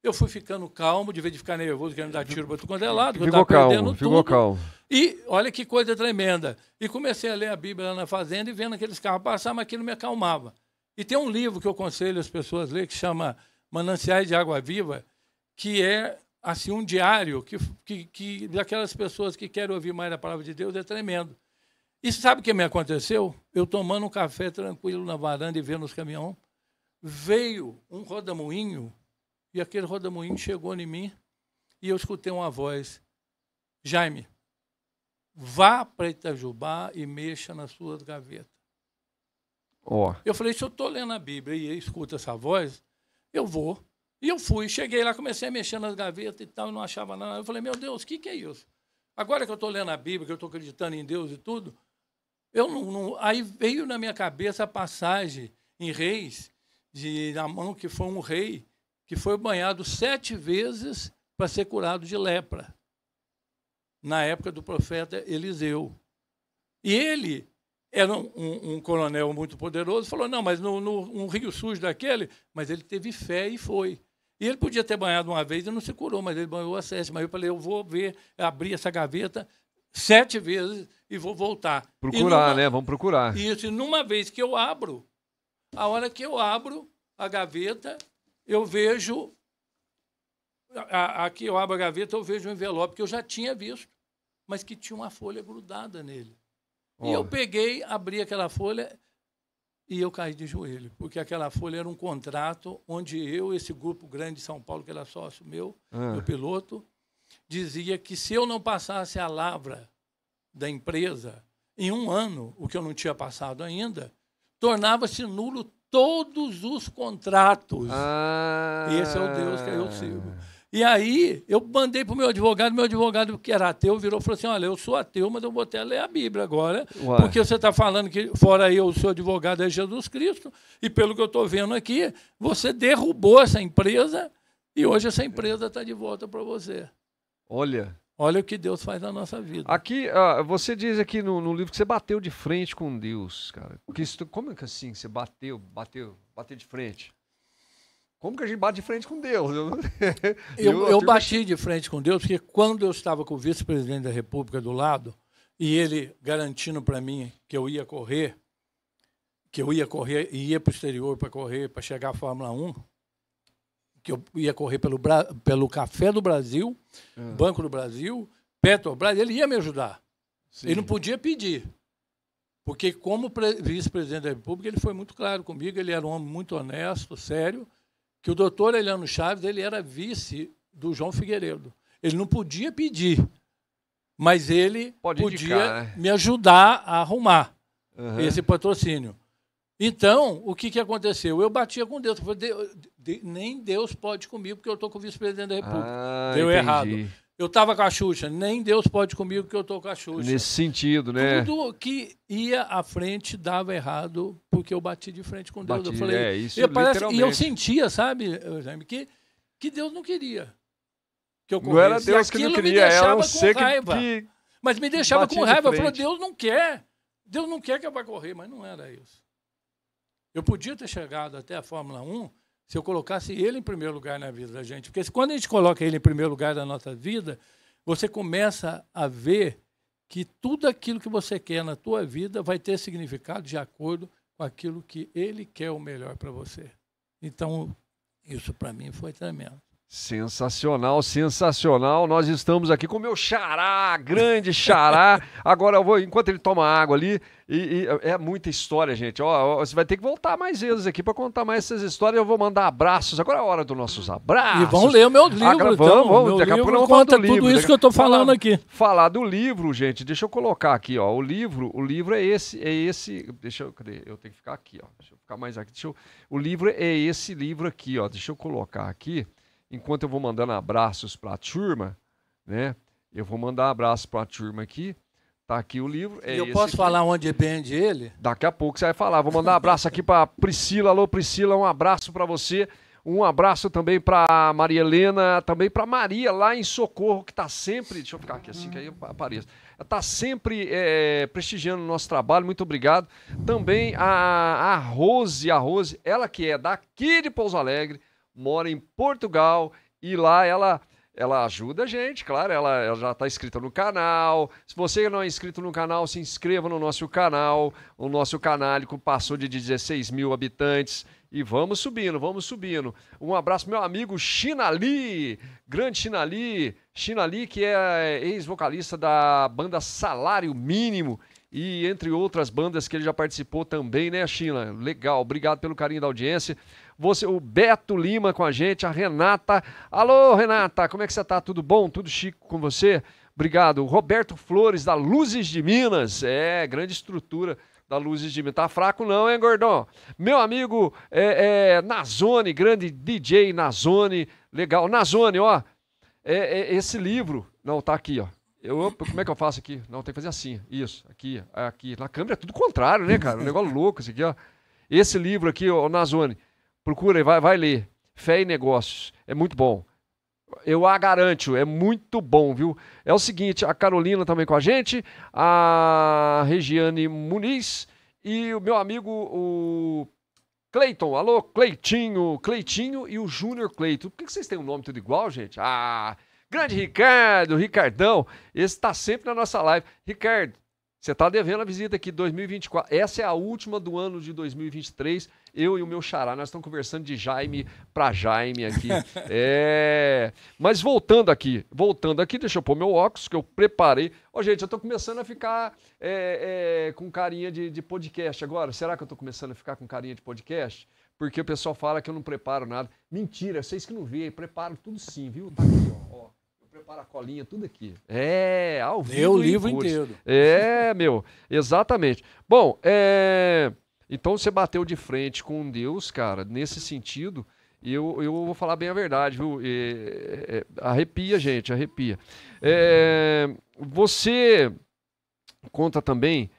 eu fui ficando calmo, de vez de ficar nervoso, querendo dar tiro para tudo quanto é lado, eu estava perdendo tudo. E olha que coisa tremenda. E comecei a ler a Bíblia lá na fazenda e vendo aqueles carros passar, mas aquilo me acalmava. E tem um livro que eu aconselho as pessoas a ler, que chama Mananciais de Água Viva, que é assim, um diário que daquelas pessoas que querem ouvir mais a palavra de Deus, é tremendo. E sabe o que me aconteceu? Eu tomando um café tranquilo na varanda e vendo os caminhões, veio um rodamuinho, e aquele rodamuinho chegou em mim, e eu escutei uma voz, Jaime, vá para Itajubá e mexa nas suas gavetas. Eu falei, se eu estou lendo a Bíblia e escuto essa voz, eu vou. E eu fui, cheguei lá, comecei a mexer nas gavetas e tal, e não achava nada. Eu falei, meu Deus, o que é isso? Agora que eu estou lendo a Bíblia, que eu estou acreditando em Deus e tudo, aí veio na minha cabeça a passagem em Reis, de Naamã, que foi um rei, que foi banhado 7 vezes para ser curado de lepra, na época do profeta Eliseu. E ele era um coronel muito poderoso, falou, não, mas um rio sujo daquele, mas ele teve fé e foi. E ele podia ter banhado uma vez e não se curou, mas ele banhou a 7ª. Eu falei, eu vou abrir essa gaveta 7 vezes e vou voltar. Procurar, né? Vamos procurar. Isso, e numa vez que eu abro, a hora que eu abro a gaveta, eu vejo... Aqui eu abro a gaveta, eu vejo um envelope que eu já tinha visto, mas que tinha uma folha grudada nele. E eu peguei, abri aquela folha e eu caí de joelho, porque aquela folha era um contrato onde eu, esse grupo grande de São Paulo, que era sócio meu piloto, dizia que se eu não passasse a lavra da empresa em 1 ano, o que eu não tinha passado ainda, tornava-se nulo todos os contratos. Esse é o Deus que eu sirvo. E aí, eu mandei para o meu advogado, que era ateu, virou e falou assim, olha, eu sou ateu, mas eu vou até ler a Bíblia agora, porque você está falando que, fora eu, o seu advogado é Jesus Cristo, e pelo que eu estou vendo aqui, você derrubou essa empresa, e hoje essa empresa está de volta para você. Olha o que Deus faz na nossa vida. Aqui, você diz aqui no livro que você bateu de frente com Deus, cara. Como é que assim, você bateu de frente? Como que a gente bate de frente com Deus? Eu bati de frente com Deus, porque quando eu estava com o vice-presidente da República do lado, e ele garantindo para mim que eu ia correr e ia para o exterior para correr, para chegar à Fórmula 1, que eu ia correr pelo Café do Brasil, Banco do Brasil, Petrobras, ele ia me ajudar. Sim. Ele não podia pedir. Porque, como vice-presidente da República, ele foi muito claro comigo, ele era um homem muito honesto, sério, que o doutor Eliano Chaves ele era vice do João Figueiredo. Ele não podia pedir, mas ele podia me ajudar a arrumar esse patrocínio. Então, o que aconteceu? Eu batia com Deus. Eu falei, nem Deus pode comigo, porque eu estou com o vice-presidente da República. Deu errado. Eu estava com a Xuxa, nem Deus pode comigo, porque eu estou com a Xuxa. Nesse sentido, né? Tudo que ia à frente dava errado, porque eu bati de frente com Deus. Eu falei, isso e eu sentia, sabe, Jaime, que Deus não queria que eu corresse. Não era Deus que não queria, era você que... Mas me deixava com raiva. Eu falei, Deus não quer que eu vá correr, mas não era isso. Eu podia ter chegado até a Fórmula 1 se eu colocasse ele em primeiro lugar na vida da gente. Porque quando a gente coloca ele em primeiro lugar na nossa vida, você começa a ver que tudo aquilo que você quer na tua vida vai ter significado de acordo com aquilo que ele quer o melhor para você. Então, isso para mim foi tremendo. Sensacional, sensacional. Nós estamos aqui com o meu xará, grande xará. Agora eu vou, enquanto ele toma água ali, é muita história, gente. Você vai ter que voltar mais vezes aqui para contar mais essas histórias. Eu vou mandar abraços. Agora é a hora dos nossos abraços. E vão ler o meu livro, vamos. Daqui a pouco eu conta tudo isso que eu estou falando aqui. Falar do livro, gente. Deixa eu colocar aqui, ó. O livro é esse. Cadê? Eu tenho que ficar aqui, ó. Deixa eu ficar mais aqui. O livro é esse livro aqui, ó. Deixa eu colocar aqui. Enquanto eu vou mandando abraços para a turma, né? Eu vou mandar abraços para a turma aqui. Tá aqui o livro. Eu posso falar onde vende ele? Daqui a pouco você vai falar. Vou mandar um abraço aqui para Priscila. Alô, Priscila, um abraço para você. Um abraço também para Maria Helena, também para Maria, lá em Socorro, que está sempre... Deixa eu ficar aqui assim, que aí eu apareço. Está sempre prestigiando o nosso trabalho. Muito obrigado. Também a Rose, ela que é daqui de Pouso Alegre, mora em Portugal e lá ela ajuda a gente, claro, ela já está inscrita no canal. Se você não é inscrito no canal, se inscreva no nosso canal. O nosso canálico passou de 16 mil habitantes e vamos subindo. Um abraço pro meu amigo Chinali, grande Chinali que é ex-vocalista da banda Salário Mínimo e entre outras bandas que ele já participou também, né, China? Legal, obrigado pelo carinho da audiência. O Beto Lima com a gente, a Renata. Alô, Renata, como é que você tá? Tudo bom? Tudo chique com você? Obrigado. O Roberto Flores, da Luzes de Minas. Grande estrutura da Luzes de Minas. Tá fraco não, hein, gordão? Meu amigo Nazone, grande DJ Nazone. Legal. Nazone, ó. Esse livro... Não, tá aqui, ó. Como é que eu faço aqui? Não, tem que fazer assim. Isso, aqui. Na câmera é tudo contrário, né, cara? Um negócio louco esse aqui, ó. Esse livro aqui, ó, Nazone. Procura aí, vai ler. Fé e Negócios. É muito bom. Eu a garanto, é muito bom, viu? É o seguinte, a Carolina também com a gente, a Regiane Muniz e o meu amigo, o Cleiton. Alô, Cleitinho e o Júnior Cleiton. Por que vocês têm um nome tudo igual, gente? Ah, grande Ricardo, Ricardão, esse tá sempre na nossa live. Ricardo, você tá devendo a visita aqui 2024. Essa é a última do ano de 2023. Eu e o meu xará, nós estamos conversando de Jaime para Jaime aqui. Mas voltando aqui, deixa eu pôr meu óculos que eu preparei. Ó, gente, eu tô começando a ficar com carinha de podcast agora. Será que eu tô começando a ficar com carinha de podcast? Porque o pessoal fala que eu não preparo nada. Mentira, vocês que não veem, preparo tudo sim, viu? Tá aqui, ó. Prepara a colinha, tudo aqui. Ao vivo. Meu livro inteiro. Exatamente. Bom, então você bateu de frente com Deus, cara, nesse sentido, eu vou falar bem a verdade, viu? Arrepia, gente, arrepia. Você conta também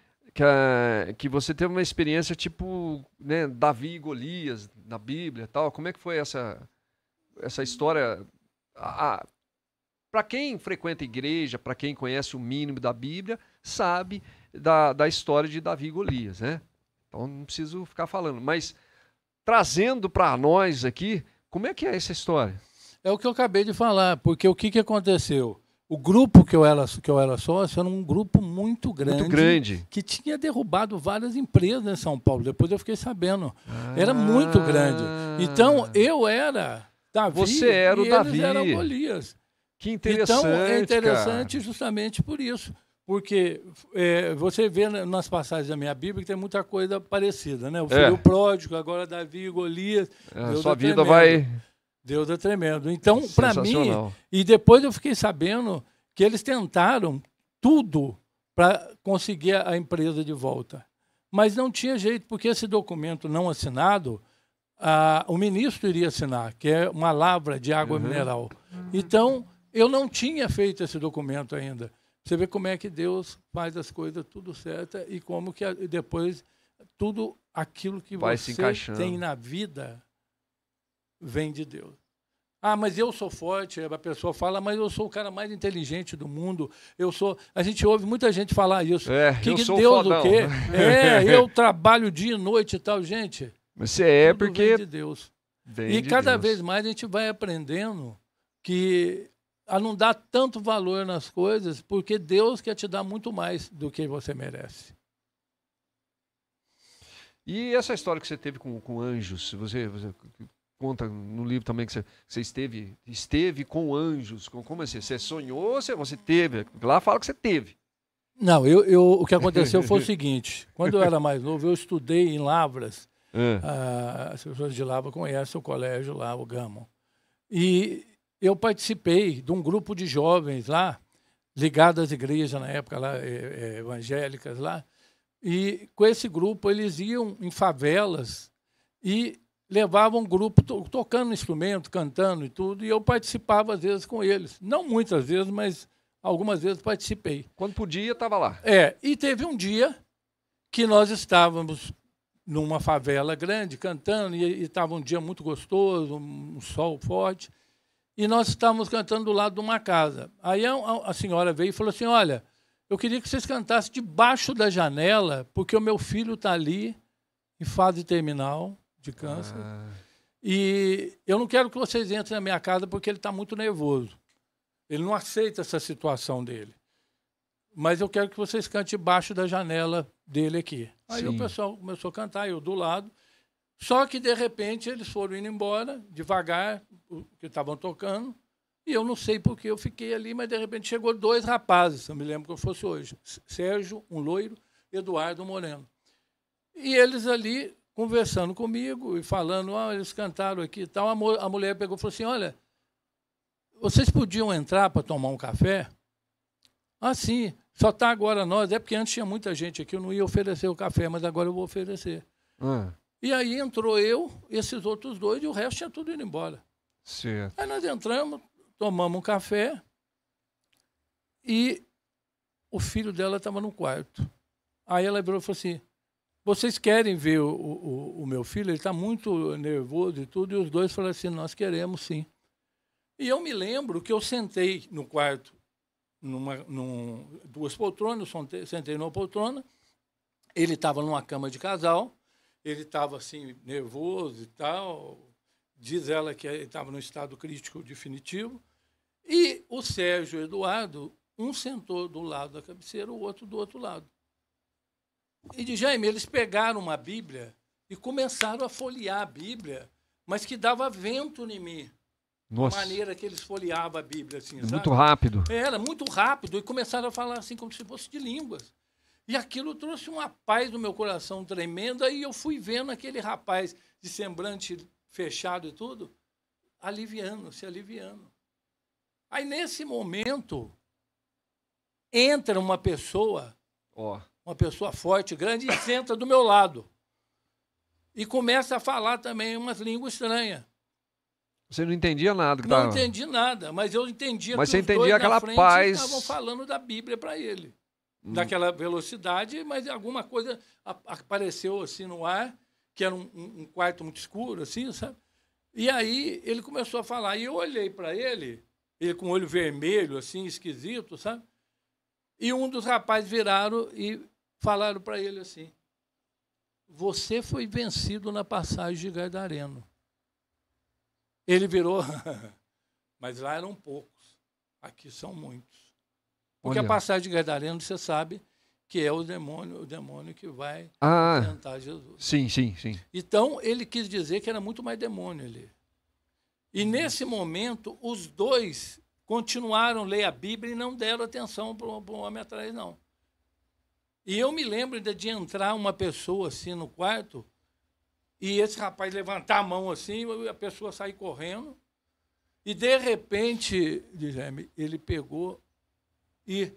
que você teve uma experiência tipo, né, Davi e Golias na Bíblia e tal. Como é que foi essa história? Para quem frequenta a igreja, para quem conhece o mínimo da Bíblia, sabe da história de Davi e Golias, né? Então não preciso ficar falando. Mas trazendo para nós aqui, como é que é essa história? É o que eu acabei de falar, porque o que aconteceu? O grupo que eu era sócio era um grupo muito grande, que tinha derrubado várias empresas em São Paulo. Depois eu fiquei sabendo. Era muito grande. Então eu era Davi. Você era o Davi. Eles eram Golias. Que interessante. Então, é interessante, cara, justamente por isso. Porque você vê nas passagens da minha Bíblia que tem muita coisa parecida, né? O filho pródigo, agora Davi e Golias. Sua vida vai... Deus é tremendo. Então, para mim... E depois eu fiquei sabendo que eles tentaram tudo para conseguir a empresa de volta. Mas não tinha jeito, porque esse documento não assinado, o ministro iria assinar, que é uma lavra de água mineral. Então... eu não tinha feito esse documento ainda. Você vê como é que Deus faz as coisas tudo certo e como que depois tudo aquilo que vai você tem na vida vem de Deus. Ah, mas eu sou forte. A pessoa fala, mas eu sou o cara mais inteligente do mundo. A gente ouve muita gente falar isso. Eu sou Deus fodão. O quê? Eu trabalho dia e noite e tal. Gente, você tudo porque... vem de Deus. E cada vez mais a gente vai aprendendo que a não dar tanto valor nas coisas, porque Deus quer te dar muito mais do que você merece. E essa história que você teve com anjos, você conta no livro também que você esteve com anjos, como assim? Você sonhou ou você teve? Lá fala que você teve. Não, o que aconteceu foi o seguinte, quando eu era mais novo, eu estudei em Lavras, as pessoas de Lavras conhecem o colégio lá, o Gama, e eu participei de um grupo de jovens lá, ligados às igrejas na época lá, evangélicas lá, e com esse grupo eles iam em favelas e levavam um grupo tocando instrumento, cantando e tudo, e eu participava às vezes com eles. Não muitas vezes, mas algumas vezes participei. Quando podia, estava lá. E teve um dia que nós estávamos numa favela grande cantando, e estava um dia muito gostoso, um sol forte, e nós estávamos cantando do lado de uma casa. Aí a senhora veio e falou assim, olha, eu queria que vocês cantassem debaixo da janela, porque o meu filho está ali, em fase terminal de câncer, e eu não quero que vocês entrem na minha casa porque ele está muito nervoso. Ele não aceita essa situação dele. Mas eu quero que vocês cantem debaixo da janela dele aqui. Aí o pessoal começou a cantar, eu do lado. Só que, de repente, eles foram indo embora, devagar, que estavam tocando, e eu não sei porque eu fiquei ali, mas, de repente, chegou 2 rapazes, eu me lembro que eu fosse hoje, Sérgio, um loiro, Eduardo, um moreno. E eles ali, conversando comigo e falando, eles cantaram aqui e tal, a mulher pegou e falou assim, olha, vocês podiam entrar para tomar um café? Ah, sim, só está agora nós, porque antes tinha muita gente aqui, eu não ia oferecer o café, mas agora eu vou oferecer. E aí entrou eu, esses outros 2, e o resto tinha tudo indo embora. Certo. Aí nós entramos, tomamos um café, e o filho dela estava no quarto. Aí ela virou e falou assim, vocês querem ver o meu filho? Ele está muito nervoso e tudo. E os 2 falaram assim, nós queremos sim. E eu me lembro que eu sentei no quarto, duas poltronas, eu sentei numa poltrona, ele estava numa cama de casal, ele estava assim, nervoso e tal, diz ela que ele estava no estado crítico definitivo, e o Sérgio e o Eduardo, um sentou do lado da cabeceira, o outro do outro lado. E de Jaime, eles pegaram uma Bíblia e começaram a folhear a Bíblia, mas que dava vento em mim. Nossa. A maneira que eles folheavam a Bíblia, assim, muito sabe? rápido. Era muito rápido, e começaram a falar assim, como se fosse de línguas. E aquilo trouxe uma paz no meu coração tremenda, e eu fui vendo aquele rapaz de semblante fechado e tudo, se aliviando. Aí, nesse momento, entra uma pessoa forte, grande, e senta do meu lado. E começa a falar também umas línguas estranhas. Você não entendia nada? Não entendi nada, mas eu entendia mas que você os entendia dois aquela na frente paz. estavam falando da Bíblia para ele. Daquela velocidade, mas alguma coisa apareceu assim no ar, que era um quarto muito escuro, assim, sabe? E aí ele começou a falar. E eu olhei para ele com o olho vermelho, assim, esquisito, sabe? E um dos rapazes viraram e falaram para ele assim: você foi vencido na passagem de Gadareno. Ele virou, mas lá eram poucos, aqui são muitos. Porque a passagem de Gadareno, você sabe que é o demônio que vai enfrentar Jesus. Sim. Então, ele quis dizer que era muito mais demônio ali. E nesse momento, os dois continuaram a ler a Bíblia e não deram atenção para o homem atrás, não. E eu me lembro ainda de entrar uma pessoa assim no quarto e esse rapaz levantar a mão assim, e a pessoa sair correndo. E, de repente, ele pegou e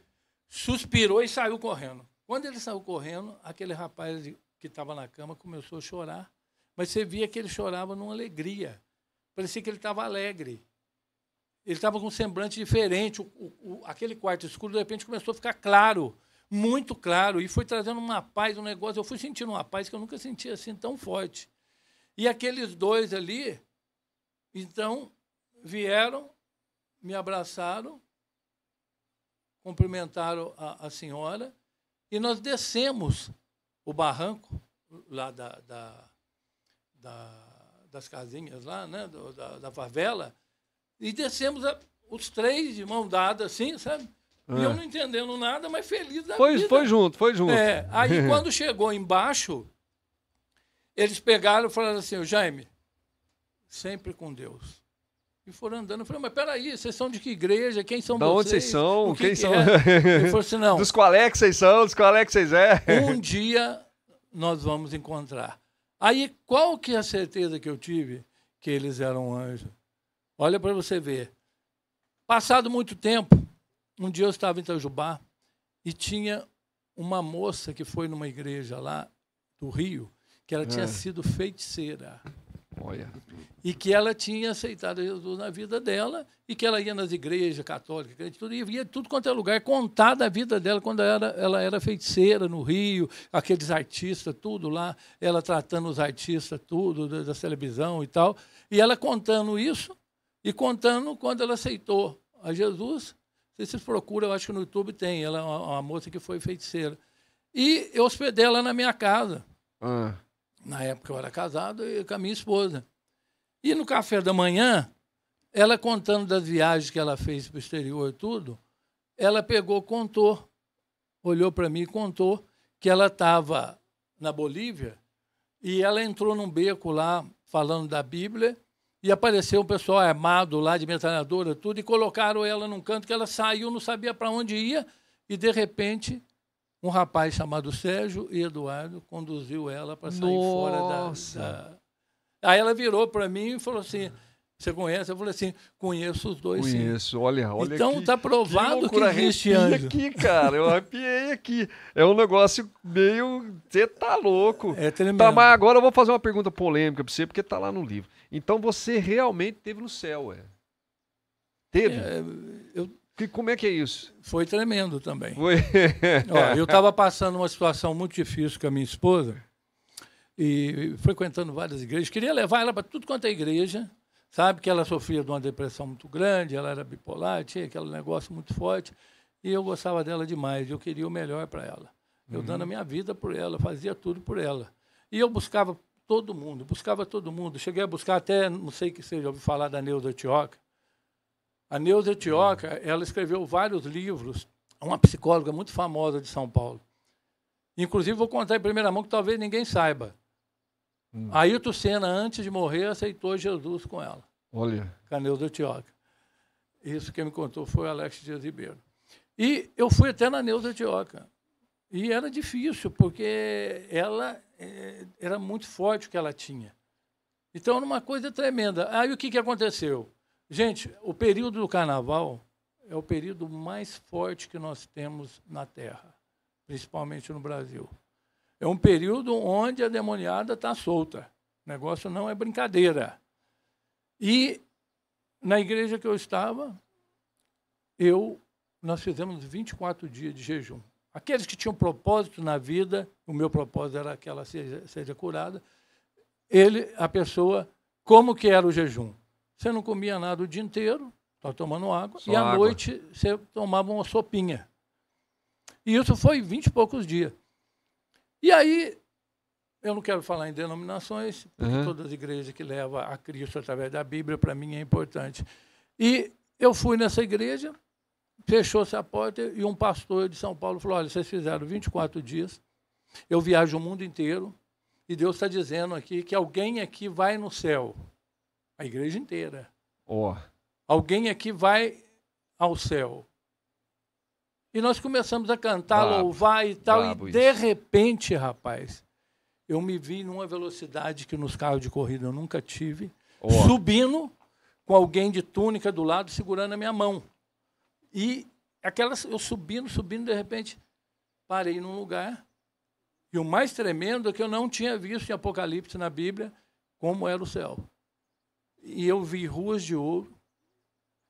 suspirou e saiu correndo. Quando ele saiu correndo, aquele rapaz que estava na cama começou a chorar, mas você via que ele chorava numa alegria. Parecia que ele estava alegre. Ele estava com um semblante diferente. Aquele quarto escuro, de repente, começou a ficar claro, muito claro, e foi trazendo uma paz, um negócio. Eu fui sentindo uma paz que eu nunca senti assim tão forte. E aqueles dois ali, então, vieram, me abraçaram, cumprimentaram a senhora, e nós descemos o barranco lá das casinhas lá, né, da favela, e descemos os três de mão dada, assim, sabe? E eu não entendendo nada, mas feliz da vida. Foi junto. Aí, quando chegou embaixo, eles pegaram e falaram assim: Jaime, sempre com Deus. E foram andando. Eu falei: mas peraí, vocês são de que igreja? Quem são vocês? Da onde vocês são? Quem são? Ele falou assim: não. Dos qual é que vocês são? Dos qual é que vocês é? Um dia nós vamos encontrar. Aí, qual que é a certeza que eu tive que eles eram anjos? Olha para você ver. Passado muito tempo, um dia eu estava em Itajubá e tinha uma moça que foi numa igreja lá do Rio, que ela tinha sido feiticeira. Olha. E que ela tinha aceitado Jesus na vida dela e que ela ia nas igrejas católicas, e via tudo quanto é lugar, contar da vida dela quando ela era feiticeira no Rio, aqueles artistas, tudo lá, ela tratando os artistas, tudo, da televisão e tal. E ela contando isso e contando quando ela aceitou a Jesus. Se vocês procuram, eu acho que no YouTube tem, ela é uma moça que foi feiticeira. E eu hospedei ela na minha casa. Na época eu era casado e com a minha esposa. E no café da manhã, ela contando das viagens que ela fez para o exterior e tudo, ela contou, olhou para mim e contou que ela estava na Bolívia e ela entrou num beco lá falando da Bíblia e apareceu um pessoal armado lá de metralhadora tudo e colocaram ela num canto que ela saiu, não sabia para onde ia e, de repente, um rapaz chamado Sérgio e Eduardo conduziu ela para sair fora da... Aí ela virou para mim e falou assim: você conhece? Eu falei assim: conheço os dois, sim. Conheço, olha então está provado que existe anjo. Aqui, cara, eu arrepiei aqui. É um negócio meio... Você tá louco. É tremendo. Tá, mas agora eu vou fazer uma pergunta polêmica para você, porque tá lá no livro. Então você realmente esteve no céu, Teve? Como é que é isso? Foi tremendo também. Foi. Ó, eu estava passando uma situação muito difícil com a minha esposa e frequentando várias igrejas. Queria levar ela para tudo quanto é igreja, sabe? Que ela sofria de uma depressão muito grande, ela era bipolar, tinha aquele negócio muito forte, e eu gostava dela demais, eu queria o melhor para ela. Eu dando a minha vida por ela, fazia tudo por ela. E eu buscava todo mundo. Cheguei a buscar até, não sei que você já ouviu falar da Neuza Tioca. A Neuza Tioca, ela escreveu vários livros, uma psicóloga muito famosa de São Paulo. Inclusive, vou contar em primeira mão que talvez ninguém saiba. Ayrton Senna, antes de morrer, aceitou Jesus com ela. Olha. Com a Neuza Tioca. Isso quem me contou foi o Alex Dias Ribeiro. E eu fui até na Neuza Tioca. E era difícil, porque ela era muito forte o que ela tinha. Então, era uma coisa tremenda. Aí, o que aconteceu? Gente, o período do Carnaval é o período mais forte que nós temos na Terra, principalmente no Brasil. É um período onde a demoniada está solta. O negócio não é brincadeira. E, na igreja que eu estava, nós fizemos 24 dias de jejum. Aqueles que tinham propósito na vida, o meu propósito era que ela seja curada, a pessoa, como que era o jejum? Você não comia nada o dia inteiro, estava tomando água, e à noite você tomava uma sopinha. E isso foi 20 e poucos dias. E aí, eu não quero falar em denominações, porque todas as igrejas que levam a Cristo através da Bíblia, para mim, é importante. E eu fui nessa igreja, fechou-se a porta e um pastor de São Paulo falou, olha, vocês fizeram 24 dias, eu viajo o mundo inteiro e Deus está dizendo aqui que alguém aqui vai no céu. A igreja inteira. Alguém aqui vai ao céu. E nós começamos a cantar, louvar e tal, e de repente, rapaz, eu me vi numa velocidade que nos carros de corrida eu nunca tive, subindo com alguém de túnica do lado segurando a minha mão. E eu subindo, de repente, parei num lugar. E o mais tremendo é que eu não tinha visto em Apocalipse, na Bíblia, como era o céu. E eu vi ruas de ouro.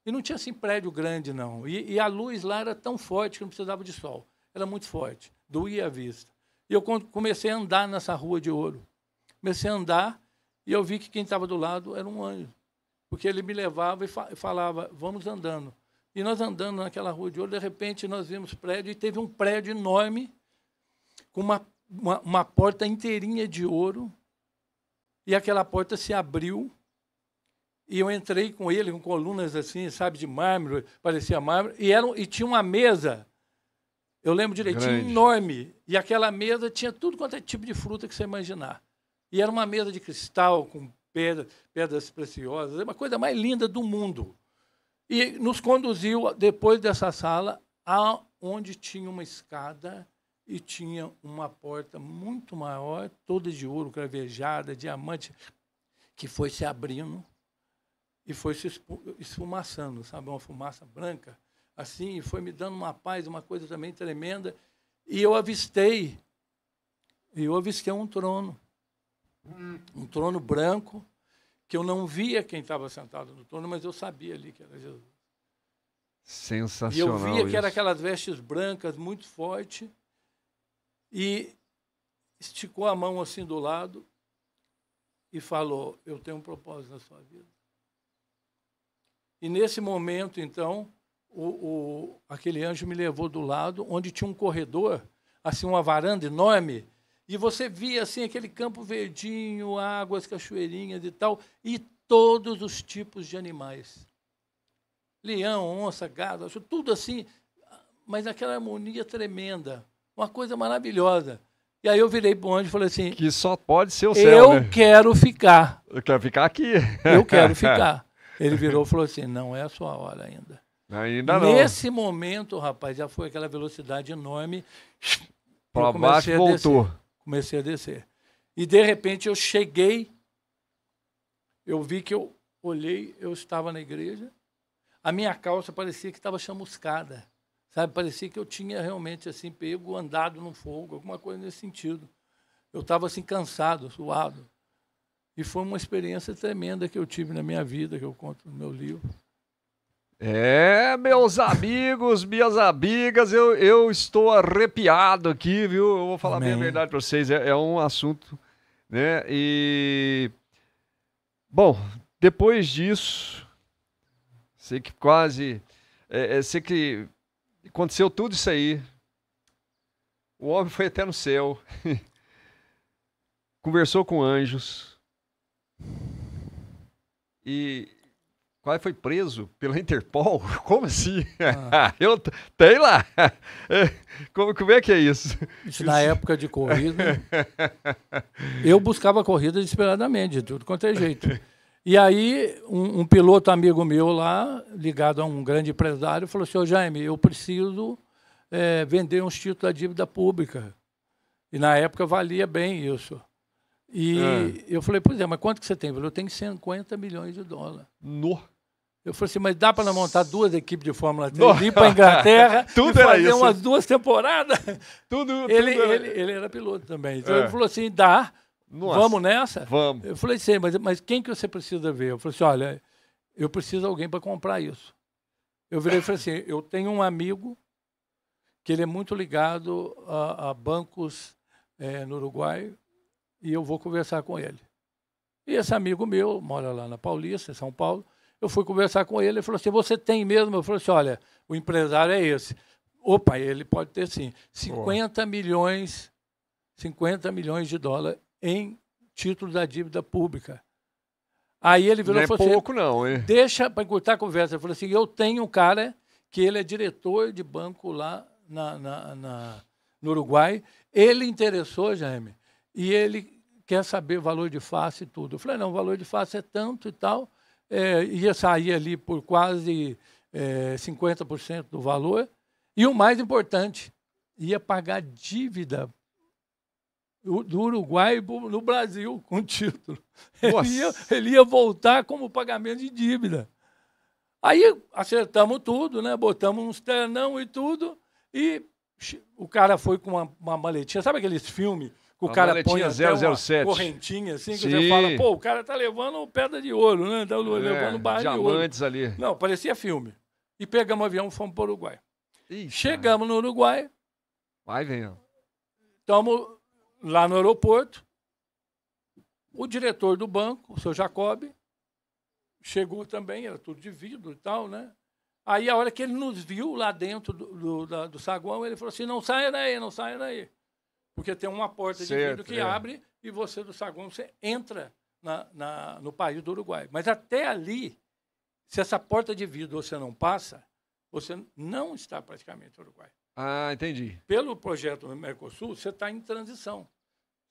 E não tinha, assim, prédio grande, não. E a luz lá era tão forte que não precisava de sol. Era muito forte. Doía a vista. E eu comecei a andar nessa rua de ouro. Comecei a andar e eu vi que quem estava do lado era um anjo. Porque ele me levava e falava, vamos andando. E nós andando naquela rua de ouro, de repente nós vimos prédio, e teve um prédio enorme, com uma porta inteirinha de ouro, e aquela porta se abriu, e eu entrei com ele, com colunas assim, sabe, de mármore, parecia mármore, e tinha uma mesa, eu lembro direitinho, enorme, e aquela mesa tinha tudo quanto é tipo de fruta que você imaginar. E era uma mesa de cristal, com pedras preciosas, uma coisa mais linda do mundo. E nos conduziu, depois dessa sala, aonde tinha uma escada e tinha uma porta muito maior, toda de ouro, cravejada, diamante, que foi se abrindo e foi se esfumaçando, sabe? Uma fumaça branca, assim, e foi me dando uma paz, uma coisa também tremenda. E eu avistei um trono branco, que eu não via quem estava sentado no trono, mas eu sabia ali que era Jesus. Sensacional. E eu via isso. Que era aquelas vestes brancas, muito forte, e esticou a mão assim do lado e falou, eu tenho um propósito na sua vida. E nesse momento, então, aquele anjo me levou do lado, onde tinha um corredor, assim, uma varanda enorme, e você via assim aquele campo verdinho, águas, cachoeirinhas e tal, e todos os tipos de animais. Leão, onça, gado, tudo assim, mas aquela harmonia tremenda, uma coisa maravilhosa. E aí eu virei para o anjo e falei assim... Que só pode ser o céu, Eu quero ficar. Eu quero ficar aqui. Eu quero ficar. Ele virou e falou assim, não é a sua hora ainda. Ainda não. Nesse momento, rapaz, já foi aquela velocidade enorme. Para baixo voltou. Comecei a descer. E, de repente, eu cheguei, eu vi que eu olhei, eu estava na igreja, a minha calça parecia que estava chamuscada, sabe? Parecia que eu tinha realmente, assim, pego, andado no fogo, alguma coisa nesse sentido. Eu estava, assim, cansado, suado. E foi uma experiência tremenda que eu tive na minha vida, que eu conto no meu livro. Meus amigos, minhas amigas, eu estou arrepiado aqui, viu? Eu vou falar bem a verdade para vocês, é um assunto, né? E, bom, depois disso, sei que quase... sei que aconteceu tudo isso aí. O homem foi até no céu. Conversou com anjos. E quase foi preso pela Interpol. Como assim? Eu tem lá. Como é que é isso? Isso na época de corrida. Eu buscava corrida desesperadamente, de tudo quanto é jeito. E aí, um piloto amigo meu lá, ligado a um grande empresário, falou assim, ô Jaime, eu preciso vender uns títulos da dívida pública. E na época valia bem isso. E eu falei, pois é, mas quanto que você tem? Ele falou, eu tenho 50 milhões de dólares. No. Eu falei assim, mas dá para montar 2 equipes de Fórmula 3, ir para a Inglaterra tudo e fazer isso. umas 2 temporadas? Ele era piloto também. Então ele falou assim, dá. Nossa, vamos nessa? Vamos. Eu falei, sim, mas quem que você precisa ver? Eu falei assim, olha, eu preciso de alguém para comprar isso. Eu virei e falei assim, eu tenho um amigo que ele é muito ligado a bancos no Uruguai e eu vou conversar com ele. E esse amigo meu mora lá na Paulista, em São Paulo. Eu fui conversar com ele, ele falou assim, você tem mesmo? Eu falei assim, olha, o empresário é esse. Opa, ele pode ter sim. 50 milhões de dólares em título da dívida pública. Aí ele virou e falou pouco assim, não, hein? Deixa para encurtar a conversa. Ele falou assim, eu tenho um cara que ele é diretor de banco lá no Uruguai. Ele interessou, Jaime, e ele quer saber valor de face e tudo. Eu falei, não, o valor de face é tanto e tal. Ia sair ali por quase 50% do valor. E o mais importante, ia pagar dívida do Uruguai no Brasil com título. Ele ia voltar como pagamento de dívida. Aí acertamos tudo, né? Botamos uns ternão e tudo, e o cara foi com uma maletinha. Sabe aqueles filmes que o cara põe até uma correntinha assim, que você fala, pô, o cara tá levando pedra de ouro, né? Tá levando barra de ouro. Diamantes ali. Não, parecia filme. E pegamos o avião e fomos para o Uruguai. Ixi, chegamos no Uruguai. Vai, venha. Estamos lá no aeroporto. O diretor do banco, o seu Jacob, chegou também, era tudo de vidro e tal, né? Aí, a hora que ele nos viu lá dentro do saguão, ele falou assim, não saia daí, não saia daí. Porque tem uma porta de vidro que abre e você, do saguão, você entra no país do Uruguai. Mas até ali, se essa porta de vidro você não passa, você não está praticamente no Uruguai. Ah, entendi. Pelo projeto Mercosul, você está em transição.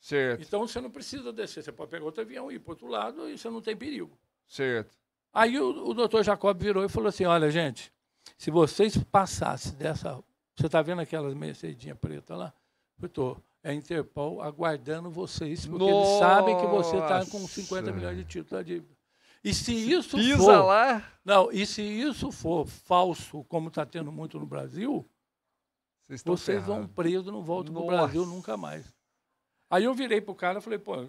Certo. Então, você não precisa descer. Você pode pegar outro avião e ir para o outro lado e você não tem perigo. Certo. Aí o doutor Jacob virou e falou assim, olha, gente, se vocês passassem dessa... Você está vendo aquelas Mercedinha preta lá? Eu estou. É a Interpol aguardando vocês, porque eles sabem que você está com 50 milhões de títulos da dívida. E se isso for... lá? Não, e se isso for falso, como está tendo muito no Brasil, vocês vão presos, não voltam para o Brasil nunca mais. Aí eu virei para o cara e falei, pô,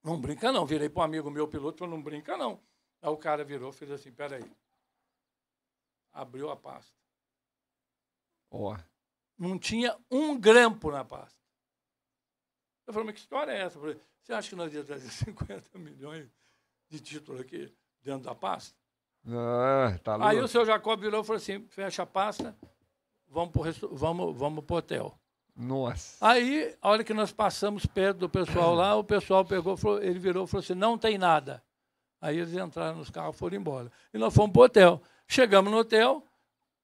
não brinca não. Virei para um amigo meu piloto e falei, não brinca não. Aí o cara virou e fez assim, peraí. Abriu a pasta. Não tinha um grampo na pasta. Eu falei, mas que história é essa? Eu falei, você acha que nós ia trazer 50 milhões de título aqui dentro da pasta? Tá louco. Aí o seu Jacob virou e falou assim, fecha a pasta, vamos pro hotel. Nossa. Aí, a hora que nós passamos perto do pessoal lá, o pessoal pegou, ele virou e falou assim, não tem nada. Aí eles entraram nos carros e foram embora. E nós fomos para o hotel. Chegamos no hotel,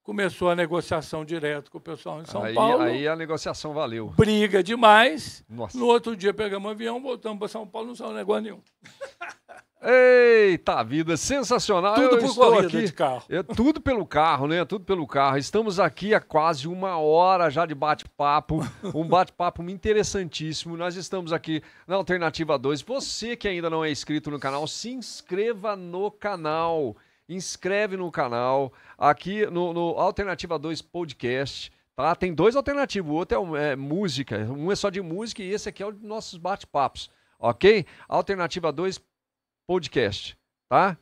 começou a negociação direto com o pessoal em São Paulo. Aí a negociação valeu. Briga demais. Nossa. No outro dia pegamos um avião, voltamos para São Paulo, não saiu negócio nenhum. Eita vida, sensacional. Tudo por corrida de carro. Tudo pelo carro, né? Tudo pelo carro. Estamos aqui há quase 1 hora já de bate-papo. Um bate-papo interessantíssimo. Nós estamos aqui na Alternativa 2. Você que ainda não é inscrito no canal, se inscreva no canal. Inscreve no canal. Aqui no Alternativa 2 Podcast. Tá? Tem 2 alternativos. O outro é música. Um é só de música e esse aqui é o nossos bate-papos. Ok? Alternativa 2 Podcast, tá?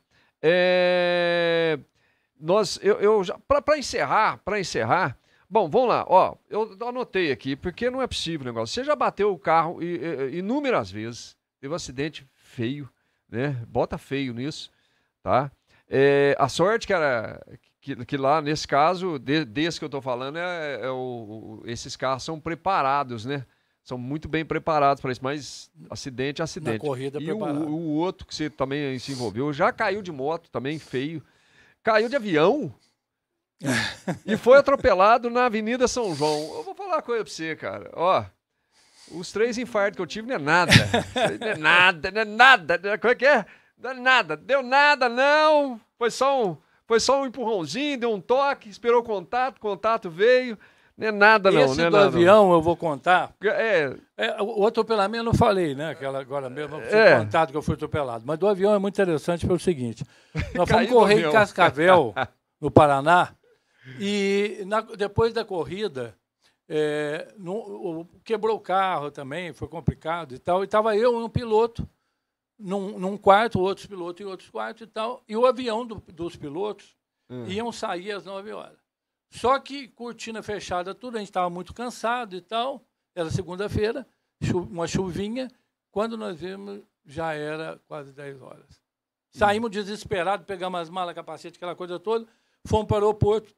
Para encerrar, bom, vamos lá, ó, eu anotei aqui, porque não é possível o negócio. Você já bateu o carro inúmeras vezes, teve um acidente feio, né? Bota feio nisso. tá? A sorte, cara, que lá, nesse caso, desse que eu tô falando, esses carros são preparados, né? São muito bem preparados para isso, mas acidente é acidente. Na corrida e preparado. o outro que você também se envolveu, já caiu de moto também, feio. Caiu de avião e foi atropelado na Avenida São João. Eu vou falar uma coisa pra você, cara. Ó, os 3 infartos que eu tive não é nada. Não é nada, não é nada. Como é que é? Não é nada. Deu nada, não. Foi só um empurrãozinho, deu um toque, esperou o contato veio. Não é nada, não. Esse não é do nada, avião, eu vou contar. É, O atropelamento eu não falei, né? Aquela agora mesmo, contado que eu fui atropelado. Mas do avião é muito interessante pelo seguinte. Nós fomos correr em Cascavel, no Paraná, e depois da corrida, quebrou o carro também, foi complicado e tal. E estava eu e um piloto num quarto, outros pilotos em outros quartos e tal. E o avião dos pilotos iam sair às 9 horas. Só que cortina fechada, tudo, a gente estava muito cansado e tal. Era segunda-feira, uma chuvinha. Quando nós vimos, já era quase 10 horas. Saímos desesperados, pegamos as malas, capacete, aquela coisa toda. Fomos para o aeroporto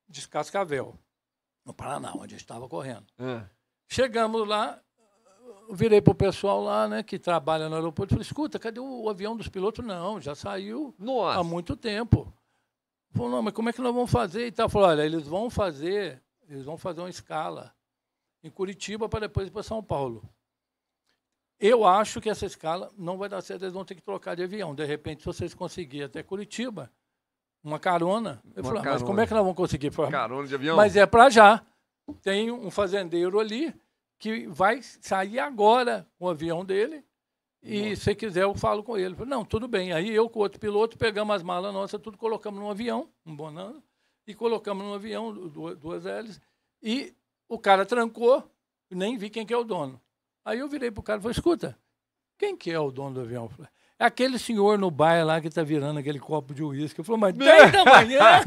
de Cascavel, no Paraná, onde a gente estava correndo. Chegamos lá, virei para o pessoal lá, né, que trabalha no aeroporto, falei, escuta, cadê o avião dos pilotos? Não, já saiu há muito tempo. Falou, não, mas como é que nós vamos fazer? E tal. Falou, olha, eles vão fazer uma escala em Curitiba para depois ir para São Paulo. Eu acho que essa escala não vai dar certo, eles vão ter que trocar de avião. De repente, se vocês conseguirem até Curitiba, uma carona. Eu falei, mas como é que nós vamos conseguir? Falei, carona de avião? Mas é para já. Tem um fazendeiro ali que vai sair agora com o avião dele. E se quiser, eu falo com ele. Falei, não, tudo bem. Aí eu com o outro piloto pegamos as malas nossas, tudo colocamos num avião, um Bonanza, e colocamos num avião, 2 hélices, e o cara trancou, nem vi quem que é o dono. Aí eu virei pro cara e falei, escuta, quem que é o dono do avião? Falei, é aquele senhor no bar lá que tá virando aquele copo de uísque. Eu falei, mas 10 da manhã?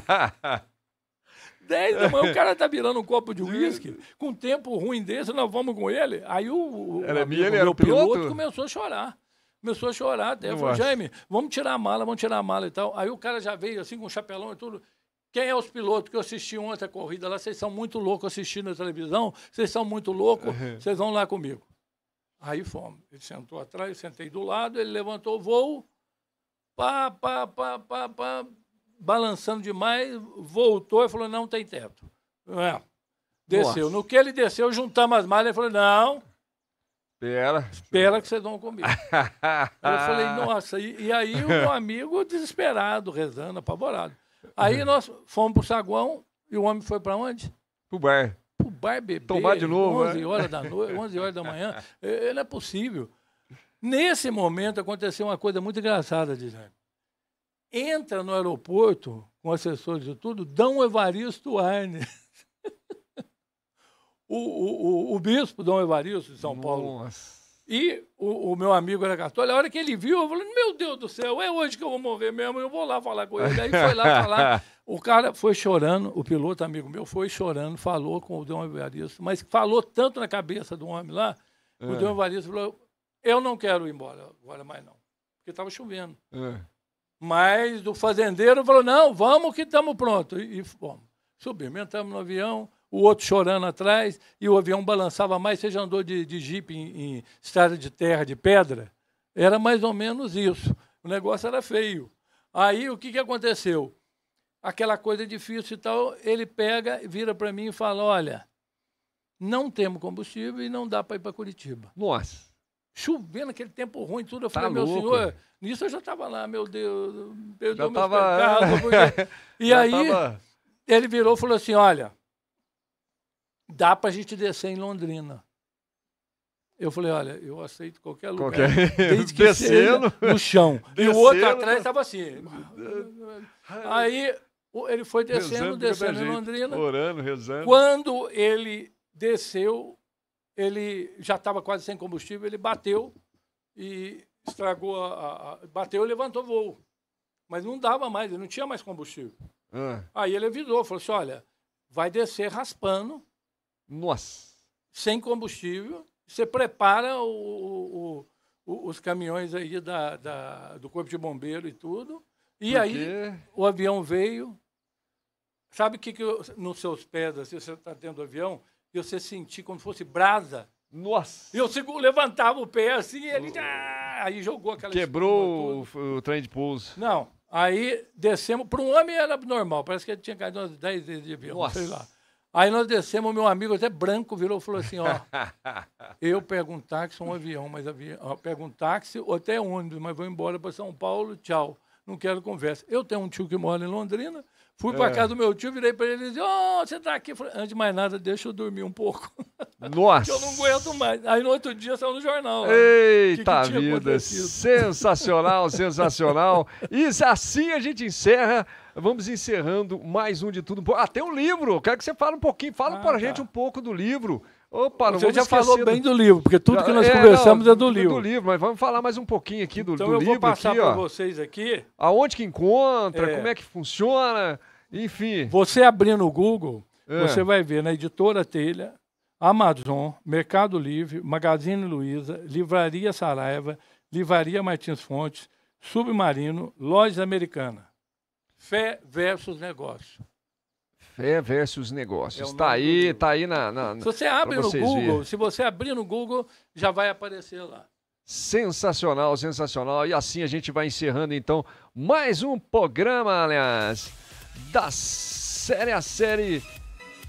10 da manhã, o cara tá virando um copo de uísque, com um tempo ruim desse, nós vamos com ele. Aí o meu piloto começou a chorar. Começou a chorar até. Eu falei, Jaime, vamos tirar a mala e tal. Aí o cara já veio assim com um chapelão e tudo. Quem é os pilotos que eu assisti ontem a corrida lá? Vocês são muito loucos assistindo a televisão, vocês são muito loucos, vocês vão lá comigo. Aí fomos. Ele sentou atrás, eu sentei do lado, ele levantou o voo, balançando demais, voltou e falou, não tem teto. Desceu. Nossa. No que ele desceu, juntamos as malas, ele falou, não, espera que vocês vão comigo. Aí eu falei, nossa, e aí o meu amigo desesperado, rezando, apavorado. Aí nós fomos pro saguão e o homem foi para onde? Pro bar. Pro bar beber. Tomar de novo, 11 horas da noite, 11 horas da manhã. Não é possível. Nesse momento aconteceu uma coisa muito engraçada, Dizane. Entra no aeroporto, com assessores e tudo, Dom Evaristo Arnes. o bispo Dom Evaristo de São Paulo. Nossa. E o meu amigo era católico. A hora que ele viu, eu falei, meu Deus do céu, é hoje que eu vou morrer mesmo, eu vou lá falar com ele. Aí foi lá falar. O cara foi chorando, o piloto amigo meu foi chorando, falou com o Dom Evaristo, mas falou tanto na cabeça do homem lá, o Dom Evaristo falou, eu não quero ir embora agora mais não, porque estava chovendo. Mas o fazendeiro falou, não, vamos que estamos prontos. E fomos. Subimos, entramos no avião, o outro chorando atrás, e o avião balançava mais. Você já andou de jipe em estrada de terra, de pedra? Era mais ou menos isso. O negócio era feio. Aí, o que aconteceu? Aquela coisa difícil e tal, ele pega, vira para mim e fala, olha, não temos combustível e não dá para ir para Curitiba. Nossa. Chovendo, aquele tempo ruim, tudo. Eu falei, tá meu louco. Senhor, nisso eu já estava lá, meu Deus, perdoa meus tava... pecados. Porque... E aí, ele virou e falou assim, olha, dá para a gente descer em Londrina. Eu falei, olha, eu aceito qualquer lugar, desde que descendo, seja no chão. E o outro atrás estava assim. Aí ele foi descendo em Londrina. Orando, rezando. Quando ele desceu, ele já estava quase sem combustível, ele bateu e estragou, bateu e levantou voo. Mas não dava mais, ele não tinha mais combustível. Aí ele avisou, falou assim, olha, vai descer raspando. Nossa. Sem combustível. Você prepara o os caminhões aí do Corpo de Bombeiro e tudo. E aí o avião veio. Sabe o que nos seus pés, assim, você está dentro do avião, e você sentir como se fosse brasa? Nossa! E eu levantava o pé assim, e ele aí jogou aquela... Quebrou o trem de pouso. Não. Aí descemos. Para um homem era normal, parece que ele tinha caído umas 10 vezes de avião, sei lá. Aí nós descemos, meu amigo até branco virou e falou assim, ó, eu pego um táxi ou um avião, pego um táxi ou até ônibus, mas vou embora para São Paulo, tchau, não quero conversa. Eu tenho um tio que mora em Londrina, fui para casa do meu tio, virei para ele e disse, você tá aqui? Falei, antes de mais nada, deixa eu dormir um pouco. Nossa! Eu não aguento mais. Aí no outro dia saiu no jornal. Eita vida! Sensacional, sensacional. E assim a gente encerra. Vamos encerrando mais um de tudo. Tem um livro. Quero que você fale um pouquinho. Fala para a gente um pouco do livro. Opa, não você já falou bem do livro, porque tudo que nós conversamos é do livro. Do livro, mas vamos falar mais um pouquinho aqui do livro. Então eu vou passar para vocês aqui. Aonde que encontra, como é que funciona, enfim. Você abrindo o Google, você vai ver na Editora Telha, Amazon, Mercado Livre, Magazine Luiza, Livraria Saraiva, Livraria Martins Fontes, Submarino, Lojas Americanas. Fé versus Negócio. Fé versus Negócios. Tá aí Se você abre no Google, se você abrir no Google, já vai aparecer lá. Sensacional, sensacional. E assim a gente vai encerrando, então, mais um programa, aliás, da série a série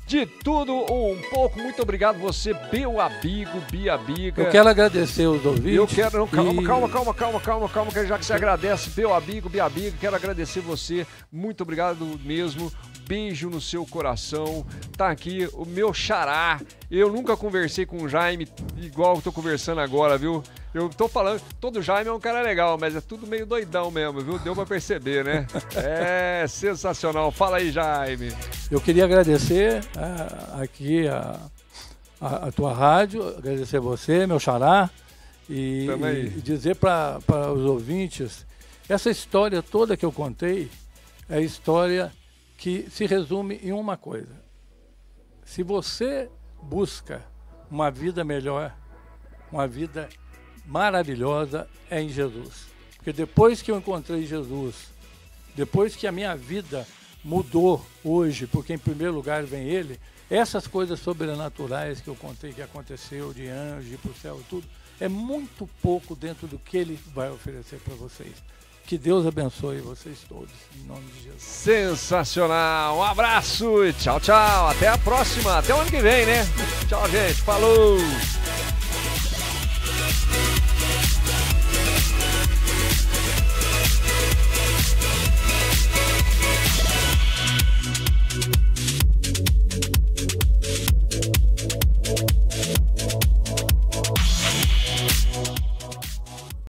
de tudo um pouco. Muito obrigado você, Beabigo, Biabiga. Eu quero agradecer os ouvintes. Eu quero... Calma, que já que você agradece, Beabigo, Biabiga, quero agradecer você. Muito obrigado mesmo. Beijo no seu coração. Tá aqui o meu xará. Eu nunca conversei com o Jaime igual eu tô conversando agora, viu? Eu tô falando, todo Jaime é um cara legal, mas é tudo meio doidão mesmo, viu? Deu pra perceber, né? É sensacional. Fala aí, Jaime. Eu queria agradecer aqui a tua rádio, agradecer você, meu xará, e dizer para os ouvintes, essa história toda que eu contei é a história que se resume em uma coisa. Se você busca uma vida melhor, uma vida maravilhosa, é em Jesus. Porque depois que eu encontrei Jesus, depois que a minha vida mudou hoje, porque em primeiro lugar vem Ele, essas coisas sobrenaturais que eu contei que aconteceu, de anjo, ir para o céu, tudo, é muito pouco dentro do que Ele vai oferecer para vocês. Que Deus abençoe vocês todos, em nome de Jesus. Sensacional! Um abraço e tchau, tchau. Até a próxima, até o ano que vem, né? Tchau, gente. Falou!